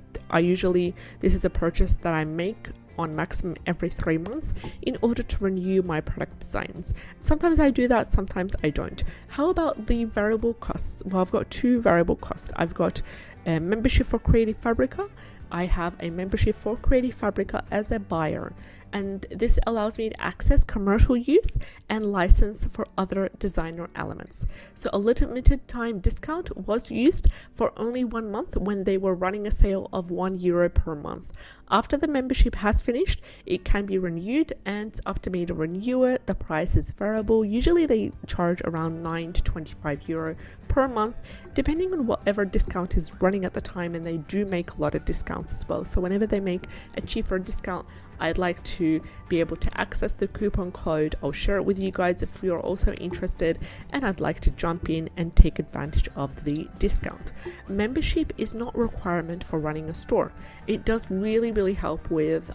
this is a purchase that I make on maximum every 3 months in order to renew my product designs. Sometimes I do that, sometimes I don't. How about the variable costs? Well, I've got two variable costs. I've got a membership for Creative Fabrica. I have a membership for Creative Fabrica as a buyer, and this allows me to access commercial use and license for other designer elements. So a limited time discount was used for only 1 month when they were running a sale of €1 per month. After the membership has finished, it can be renewed, and it's up to me to renew it. The price is variable. Usually they charge around €9 to €25 per month, depending on whatever discount is running at the time, and they do make a lot of discounts as well. So whenever they make a cheaper discount, I'd like to be able to access the coupon code. I'll share it with you guys if you're also interested, and I'd like to jump in and take advantage of the discount. Membership is not a requirement for running a store. It does really help with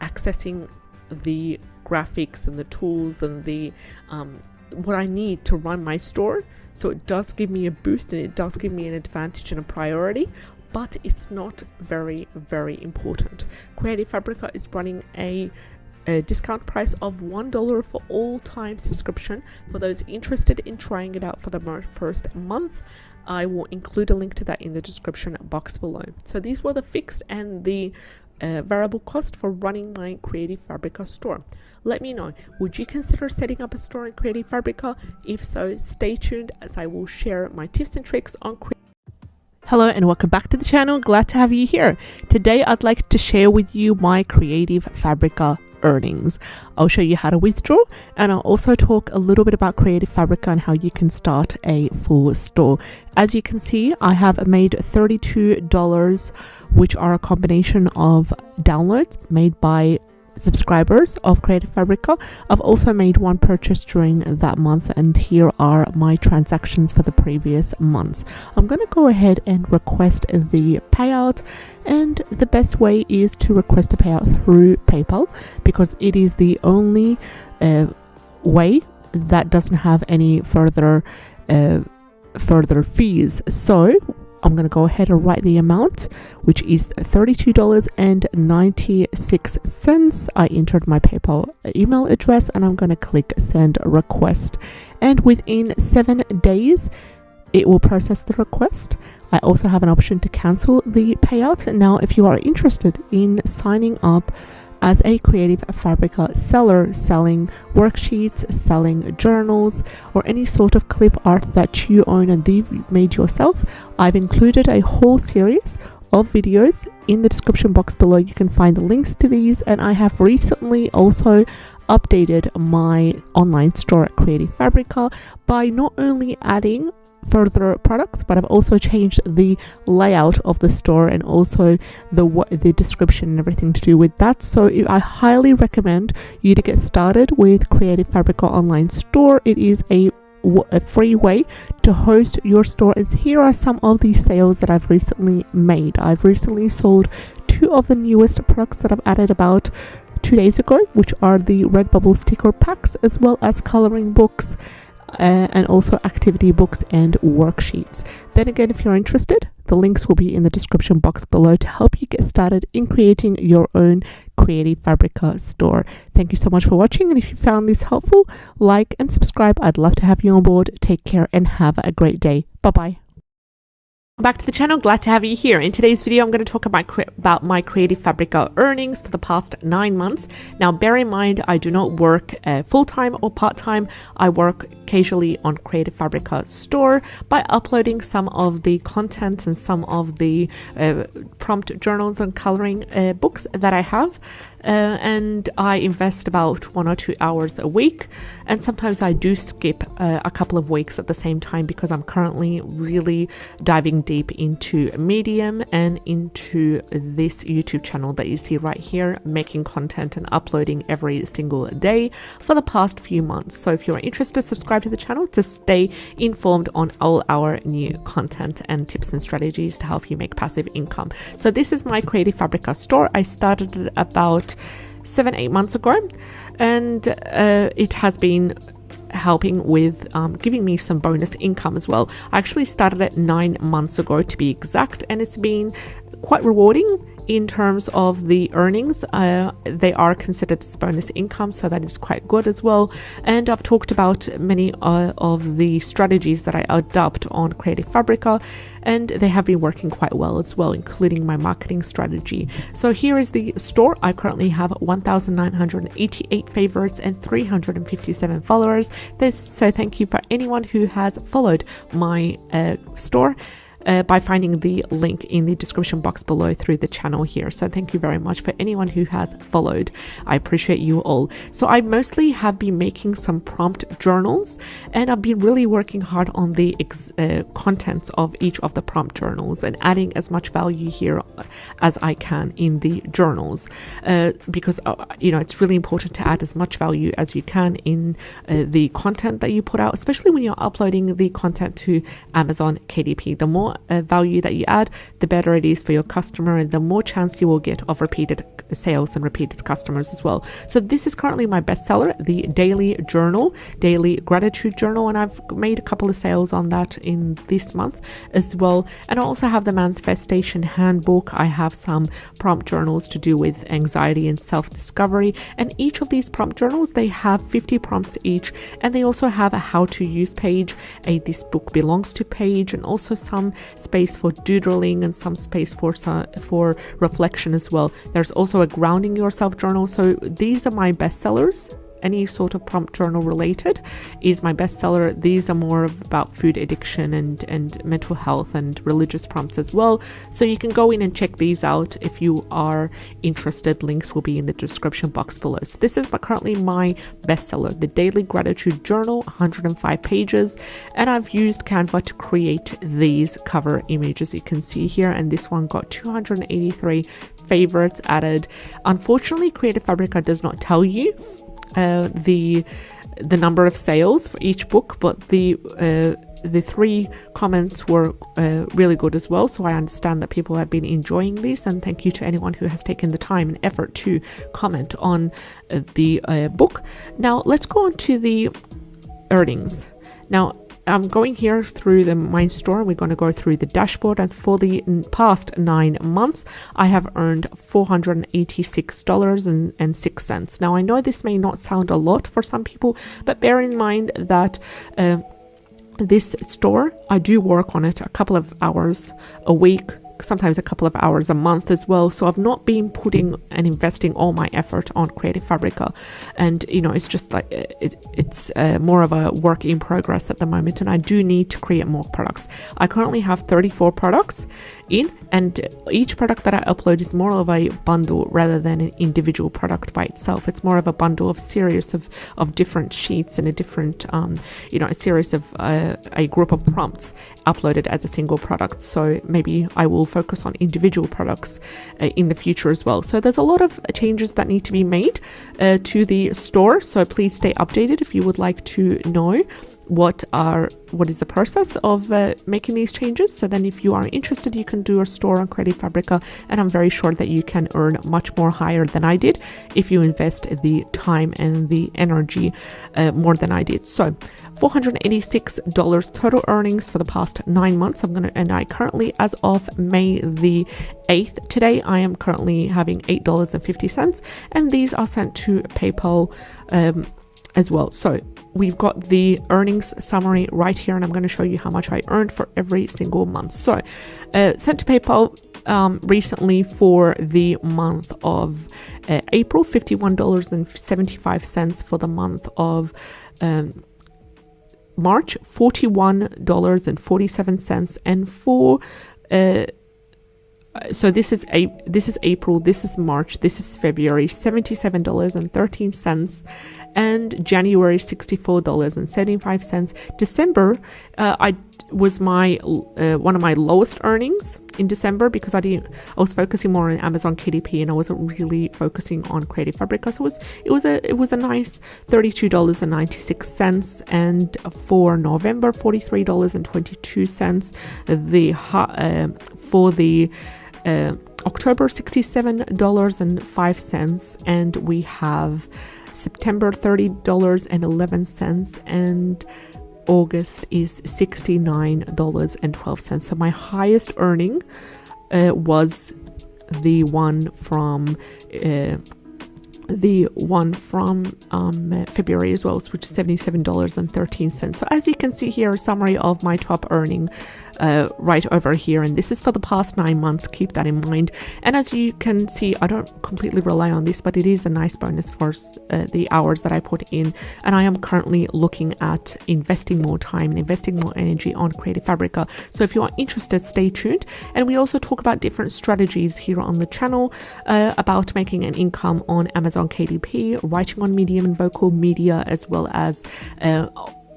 accessing the graphics and the tools and the what I need to run my store. So it does give me a boost, and it does give me an advantage and a priority, but it's not very important. Creative Fabrica is running a discount price of $1 for all time subscription. For those interested in trying it out for the first month, I will include a link to that in the description box below. So these were the fixed and the variable cost for running my Creative Fabrica store. Let me know, would you consider setting up a store in Creative Fabrica? If so, stay tuned as I will share my tips and tricks on Hello and welcome back to the channel. Glad to have you here. Today I'd like to share with you my Creative Fabrica earnings. I'll show you how to withdraw, and I'll also talk a little bit about Creative Fabrica and how you can start a full store. As you can see, I have made $32, which are a combination of downloads made by subscribers of Creative Fabrica. I've also made one purchase during that month, and here are my transactions for the previous months. I'm going to go ahead and request the payout, and the best way is to request a payout through PayPal, because it is the only way that doesn't have any further fees. So I'm going to go ahead and write the amount, which is $32.96. I entered my PayPal email address, and I'm going to click send request. And within 7 days, it will process the request. I also have an option to cancel the payout. Now, if you are interested in signing up as a Creative Fabrica seller, selling worksheets, selling journals, or any sort of clip art that you own and you've made yourself, I've included a whole series of videos in the description box below. You can find the links to these, and I have recently also updated my online store at Creative Fabrica by not only adding further products, but I've also changed the layout of the store and also the description and everything to do with that. So I highly recommend you to get started with Creative Fabrica online store. It is a free way to host your store, and here are some of the sales that I've recently made. I've recently sold 2 of the newest products that I've added about 2 days ago, which are the Redbubble sticker packs, as well as coloring books, and also activity books and worksheets. Then again, if you're interested, the links will be in the description box below to help you get started in creating your own Creative Fabrica store. Thank you so much for watching, and if you found this helpful, like and subscribe. I'd love to have you on board. Take care and have a great day. Bye-bye. Back to the channel. Glad to have you here. In today's video, I'm going to talk about my Creative Fabrica earnings for the past 9 months. Now, bear in mind, I do not work full-time or part-time. I work occasionally on Creative Fabrica store by uploading some of the content and some of the prompt journals and coloring books that I have. and I invest about 1 or 2 hours a week, and sometimes I do skip a couple of weeks at the same time because I'm currently really diving deep into Medium and into this YouTube channel that you see right here, making content and uploading every single day for the past few months. So if you're interested, subscribe to the channel to stay informed on all our new content and tips and strategies to help you make passive income. So this is my Creative Fabrica store. I started it about 7-8 months ago, and it has been helping with giving me some bonus income as well. I actually started it 9 months ago to be exact, and it's been quite rewarding in terms of the earnings. They are considered as bonus income, so that is quite good as well. And I've talked about many of the strategies that I adopt on Creative Fabrica, and they have been working quite well as well, including my marketing strategy. So here is the store. I currently have 1,988 favorites and 357 followers. So thank you for anyone who has followed my store by finding the link in the description box below through the channel here. So thank you very much for anyone who has followed. I appreciate you all. So I mostly have been making some prompt journals, and I've been really working hard on the contents of each of the prompt journals and adding as much value here as I can in the journals, because it's really important to add as much value as you can in the content that you put out, especially when you're uploading the content to Amazon KDP. The more value that you add, the better it is for your customer, and the more chance you will get of repeated sales and repeated customers as well. So this is currently my bestseller, the daily journal, daily gratitude journal, and I've made a couple of sales on that in this month as well. And I also have the manifestation handbook. I have some prompt journals to do with anxiety and self-discovery, and each of these prompt journals, they have 50 prompts each, and they also have a how to use page, a this book belongs to page, and also some space for doodling and some space for reflection as well. There's also a grounding yourself journal. So these are my bestsellers. Any sort of prompt journal related is my bestseller. These are more about food addiction and mental health and religious prompts as well. So you can go in and check these out if you are interested. Links will be in the description box below. So this is currently my bestseller, the Daily Gratitude Journal, 105 pages. And I've used Canva to create these cover images you can see here. And this one got 283 favorites added. Unfortunately, Creative Fabrica does not tell you the number of sales for each book, but the 3 comments were really good as well. So I understand that people have been enjoying these, and thank you to anyone who has taken the time and effort to comment on the book. Now let's go on to the earnings. Now I'm going here through my store, and we're going to go through the dashboard. And for the past 9 months, I have earned $486.06. Now, I know this may not sound a lot for some people, but bear in mind that this store, I do work on it a couple of hours a week, sometimes a couple of hours a month as well. So I've not been putting and investing all my effort on Creative Fabrica, and it's just like it's more of a work in progress at the moment, and I do need to create more products. I currently have 34 products in, and each product that I upload is more of a bundle rather than an individual product by itself. It's more of a bundle of series of different sheets and a different a series of a group of prompts uploaded as a single product. So maybe I will focus on individual products in the future as well. So there's a lot of changes that need to be made to the store, so please stay updated if you would like to know what is the process of making these changes. So then if you are interested, you can do a store on Creative Fabrica, and I'm very sure that you can earn much more higher than I did if you invest the time and the energy more than I did. So $486 total earnings for the past 9 months. And I currently, as of May the 8th, today, I am currently having $8.50, and these are sent to PayPal as well. So we've got the earnings summary right here, and I'm going to show you how much I earned for every single month. So sent to PayPal recently for the month of April, $51.75 for the month of March, $41.47, and for so this is April, this is March, this is February, $77.13, and January $64.75. December, I was my one of my lowest earnings in December, because I was focusing more on Amazon KDP and I wasn't really focusing on Creative Fabrica. So it was a nice $32.96, and for November $43.22. For the October $67.05, and we have September $30.11, and August is $69.12. So my highest earning was the one from February as well, which is $77.13. So as you can see here, a summary of my top earning right over here, and this is for the past 9 months. Keep that in mind. And as you can see, I don't completely rely on this, but it is a nice bonus for the hours that I put in, and I am currently looking at investing more time and investing more energy on Creative Fabrica. So if you are interested, stay tuned. And we also talk about different strategies here on the channel about making an income on Amazon KDP, writing on Medium and Vocal Media, as well as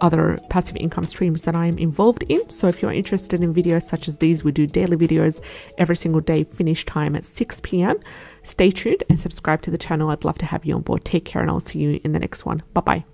other passive income streams that I'm involved in. So if you're interested in videos such as these, we do daily videos every single day, finish time at 6 p.m. Stay tuned and subscribe to the channel. I'd love to have you on board. Take care, and I'll see you in the next one. Bye-bye.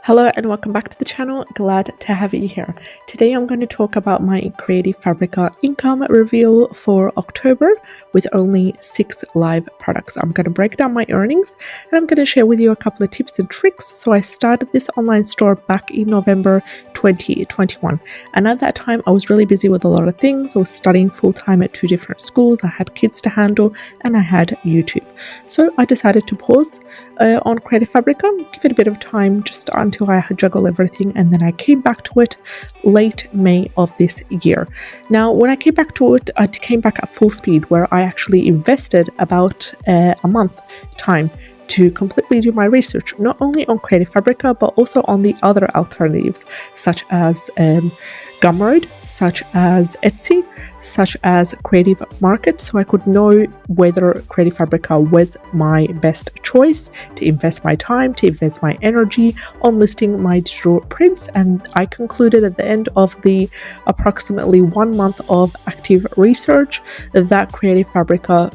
Hello and welcome back to the channel. Glad to have you here. Today I'm going to talk about my Creative Fabrica income reveal for October with only 6 live products. I'm going to break down my earnings, and I'm going to share with you a couple of tips and tricks. So I started this online store back in November 2021, and at that time I was really busy with a lot of things. I was studying full-time at 2 different schools, I had kids to handle, and I had YouTube. So I decided to pause on Creative Fabrica, give it a bit of time just until I had juggled everything, and then I came back to it late May of this year. Now, when I came back to it, I came back at full speed, where I actually invested about a month time to completely do my research, not only on Creative Fabrica, but also on the other alternatives, such as Gumroad, such as Etsy, such as Creative Market, so I could know whether Creative Fabrica was my best choice to invest my time, to invest my energy on listing my digital prints. And I concluded at the end of the approximately 1 month of active research that Creative Fabrica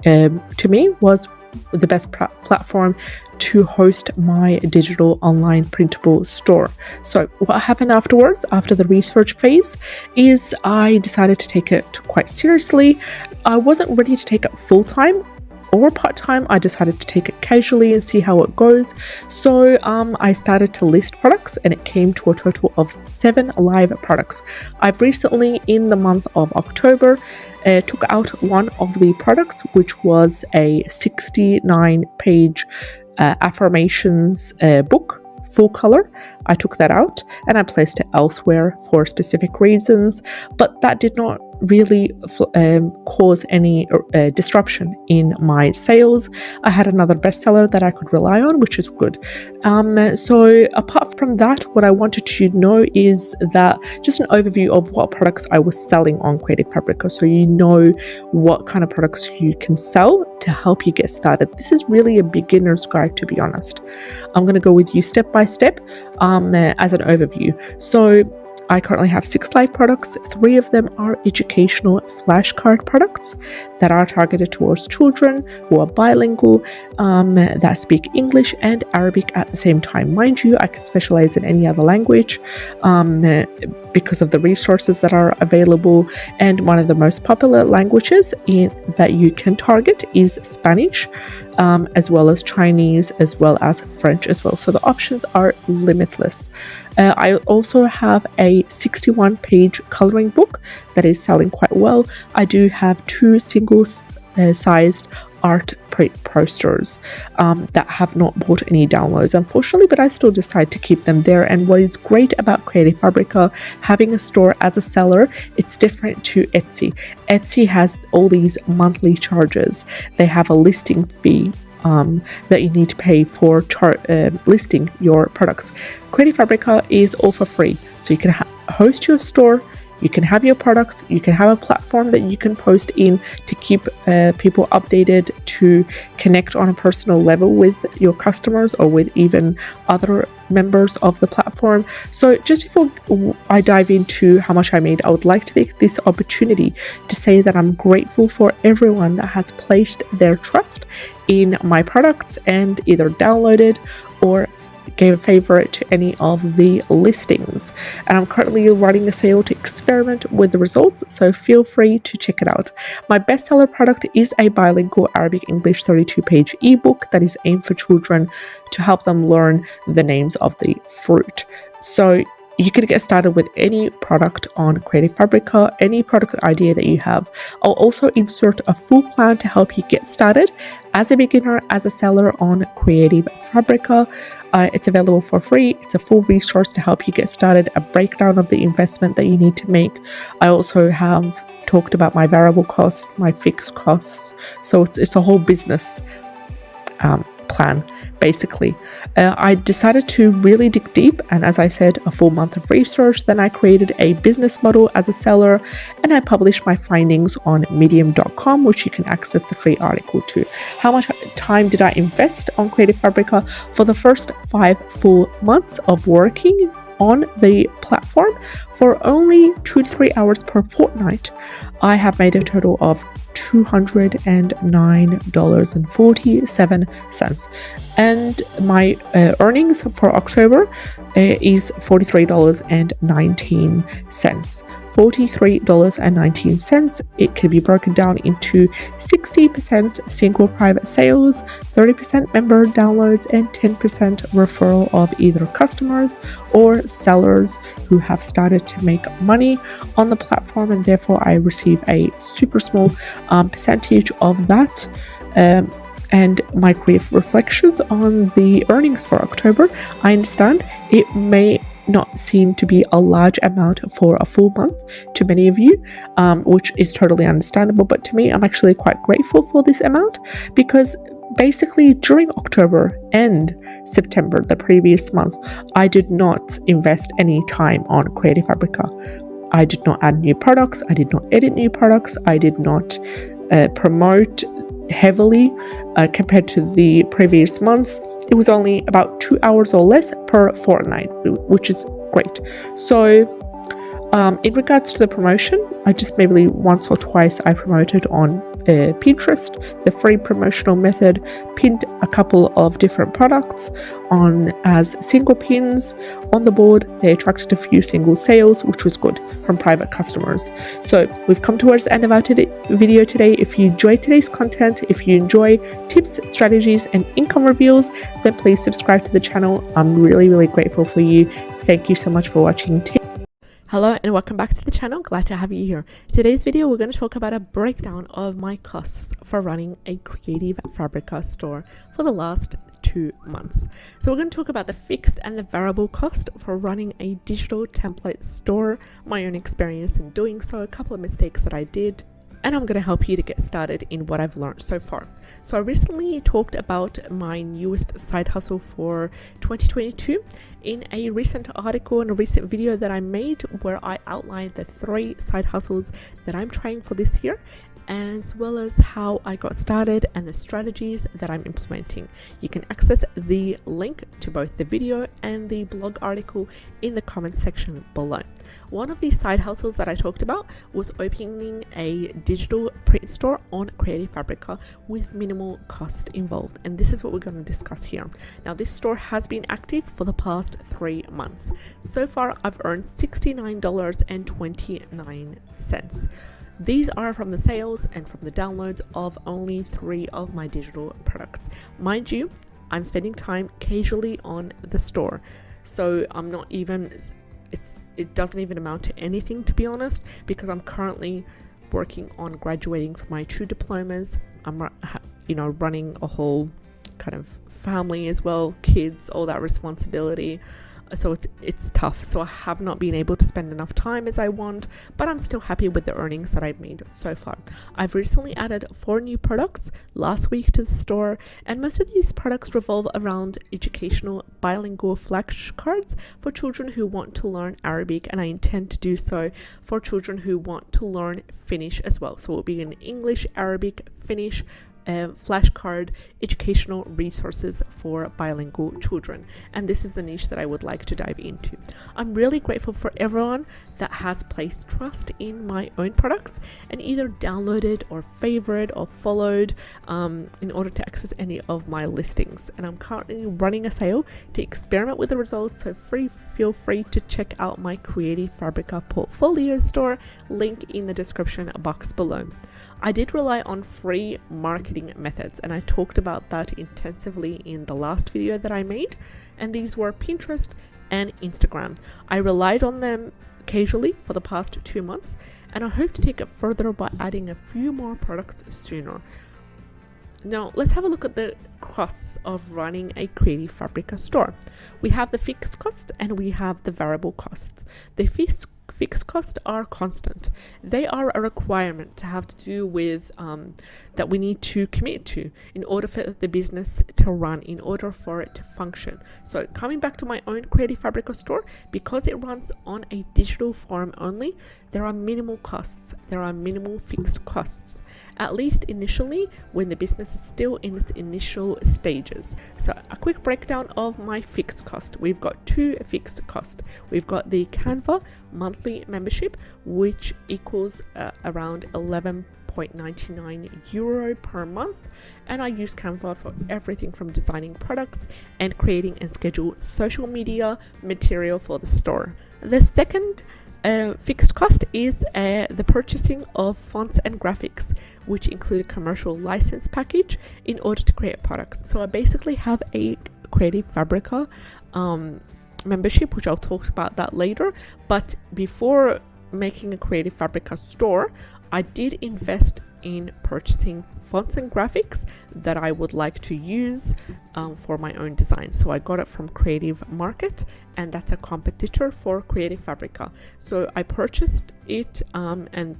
to me was the best platform to host my digital online printable store. So what happened afterwards, after the research phase, is I decided to take it quite seriously. I wasn't ready to take it full-time or part-time. I decided to take it casually and see how it goes. So I started to list products, and it came to a total of 7 live products. I've recently, in the month of October, took out one of the products, which was a 69-page affirmations book, full color. I took that out and I placed it elsewhere for specific reasons, but that did not really cause any disruption in my sales. I had another bestseller that I could rely on, which is good. So apart from that, what I wanted to know is that just an overview of what products I was selling on Creative Fabrica, so you know what kind of products you can sell to help you get started. This is really a beginner's guide, to be honest. I'm going to go with you step by step as an overview. So I currently have 6 live products. 3 of them are educational flashcard products that are targeted towards children who are bilingual, that speak English and Arabic at the same time. Mind you, I could specialize in any other language because of the resources that are available, and one of the most popular languages that you can target is Spanish, as well as Chinese, as well as French as well. So the options are limitless. I also have a 61-page coloring book that is selling quite well. I do have 2 single-sized art print posters that have not bought any downloads, unfortunately, but I still decide to keep them there. And what is great about Creative Fabrica, having a store as a seller, it's different to Etsy. Etsy has all these monthly charges. They have a listing fee that you need to pay for listing your products. Creative Fabrica is all for free, so you can host your store, you can have your products, you can have a platform that you can post in to keep people updated, to connect on a personal level with your customers or with even other members of the platform. So just before I dive into how much I made, I would like to take this opportunity to say that I'm grateful for everyone that has placed their trust in my products and either downloaded or gave a favorite to any of the listings. And I'm currently running a sale to experiment with the results, so feel free to check it out. My bestseller product is a bilingual Arabic English 32-page ebook that is aimed for children to help them learn the names of the fruit. So you can get started with any product on Creative Fabrica, any product idea that you have. I'll also insert a full plan to help you get started as a beginner, as a seller on Creative Fabrica. It's available for free. It's a full resource to help you get started, a breakdown of the investment that you need to make. I also have talked about my variable costs, my fixed costs. So it's a whole business plan, basically. I decided to really dig deep, and as I said, a full month of research. Then I created a business model as a seller, and I published my findings on medium.com, which you can access the free article to. How much time did I invest on Creative Fabrica? For the first 5 full months of working on the platform, for only 2 to 3 hours per fortnight, I have made a total of $209.47, and my earnings for October is $43.19. $43.19. It can be broken down into 60% single private sales, 30% member downloads, and 10% referral of either customers or sellers who have started to make money on the platform, and therefore I receive a super small percentage of that. And my brief reflections on the earnings for October. I understand it may not seem to be a large amount for a full month to many of you, which is totally understandable, but to me, I'm actually quite grateful for this amount, because basically during October and September, the previous month, I did not invest any time on Creative Fabrica. I did not add new products, I did not edit new products, I did not promote heavily compared to the previous months. It was only about 2 hours or less per fortnight, which is great. So in regards to the promotion, I just maybe once or twice I promoted on Pinterest, the free promotional method, pinned a couple of different products on as single pins on the board. They attracted a few single sales, which was good, from private customers. So we've come towards the end of our video today. If you enjoyed today's content, if you enjoy tips, strategies, and income reveals, then please subscribe to the channel. I'm really grateful for you. Thank you so much for watching. Hello and welcome back to the channel. Glad to have you here. Today's video, we're going to talk about a breakdown of my costs for running a Creative Fabrica store for the last 2 months. So we're going to talk about the fixed and the variable cost for running a digital template store, my own experience in doing so, a couple of mistakes that I did, and I'm going to help you to get started in what I've learned so far. So I recently talked about my newest side hustle for 2022 in a recent article and a recent video that I made, where I outlined the 3 side hustles that I'm trying for this year, as well as how I got started and the strategies that I'm implementing. You can access the link to both the video and the blog article in the comment section below. One of these side hustles that I talked about was opening a digital print store on Creative Fabrica with minimal cost involved, and this is what we're going to discuss here. Now, this store has been active for the past 3 months. So far, I've earned $69.29. These are from the sales and from the downloads of only 3 of my digital products. Mind you, I'm spending time casually on the store, so I'm not even, it doesn't even amount to anything, to be honest, because I'm currently working on graduating from my 2 diplomas. I'm running a whole kind of family as well, kids, all that responsibility. So it's tough. So I have not been able to spend enough time as I want, but I'm still happy with the earnings that I've made so far. I've recently added 4 new products last week to the store, and most of these products revolve around educational bilingual flashcards for children who want to learn Arabic, and I intend to do so for children who want to learn Finnish as well. So it will be in English, Arabic, Finnish, flashcard educational resources for bilingual children, and this is the niche that I would like to dive into. I'm really grateful for everyone that has placed trust in my own products and either downloaded or favored or followed in order to access any of my listings, and I'm currently running a sale to experiment with the results, so feel free to check out my Creative Fabrica portfolio store, link in the description box below. I did rely on free marketing methods, and I talked about that intensively in the last video that I made, and these were Pinterest and Instagram. I relied on them occasionally for the past 2 months, and I hope to take it further by adding a few more products sooner. Now let's have a look at the costs of running a Creative Fabrica store. We have the fixed cost and we have the variable costs. The fixed costs are constant. They are a requirement to have to do with that we need to commit to in order for the business to run, in order for it to function. So coming back to my own Creative Fabrica store, because it runs on a digital form only, there are minimal costs. There are minimal fixed costs, at least initially when the business is still in its initial stages. So a quick breakdown of my fixed cost. We've got 2 fixed costs. We've got the Canva monthly membership, which equals around 11.99 euro per month, and I use Canva for everything from designing products and creating and schedule social media material for the store. The second fixed cost is the purchasing of fonts and graphics, which include a commercial license package in order to create products. So I basically have a Creative Fabrica membership, which I'll talk about that later. But before making a Creative Fabrica store, I did invest in purchasing fonts and graphics that I would like to use for my own design. So I got it from Creative Market, and that's a competitor for Creative Fabrica. So I purchased it, and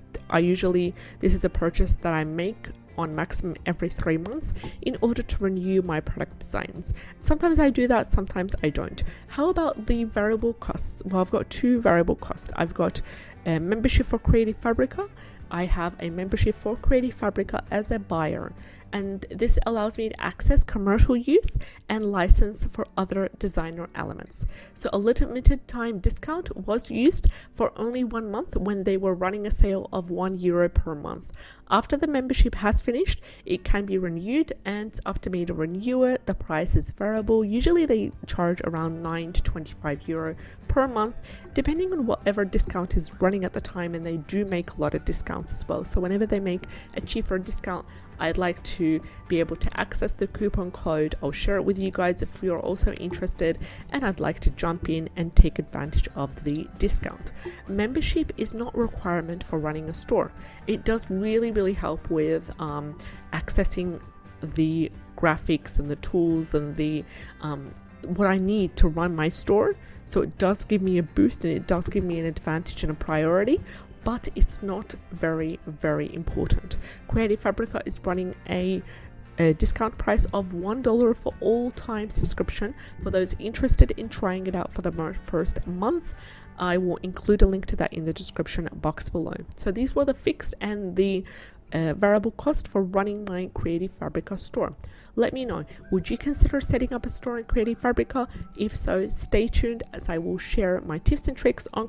this is a purchase that I make on maximum every 3 months in order to renew my product designs. Sometimes I do that, sometimes I don't. How about the variable costs? Well, I've got 2 variable costs. I've got a membership for Creative Fabrica. I have a membership for Creative Fabrica as a buyer, and this allows me to access commercial use and license for other designer elements. So a limited time discount was used for only 1 month when they were running a sale of €1 per month. After the membership has finished, it can be renewed, and it's up to me to renew it. The price is variable. Usually they charge around €9 to €25 per month, depending on whatever discount is running at the time, and they do make a lot of discounts as well. So whenever they make a cheaper discount, I'd like to be able to access the coupon code. I'll share it with you guys if you're also interested, and I'd like to jump in and take advantage of the discount. Membership is not a requirement for running a store. It does really help with accessing the graphics and the tools and the what I need to run my store. So it does give me a boost, and it does give me an advantage and a priority, but it's not very important. Creative Fabrica is running a discount price of $1 for all time subscription. For those interested in trying it out for the first month, I will include a link to that in the description box below. So these were the fixed and the variable cost for running my Creative Fabrica store. Let me know, would you consider setting up a store in Creative Fabrica? If so, stay tuned, as I will share my tips and tricks on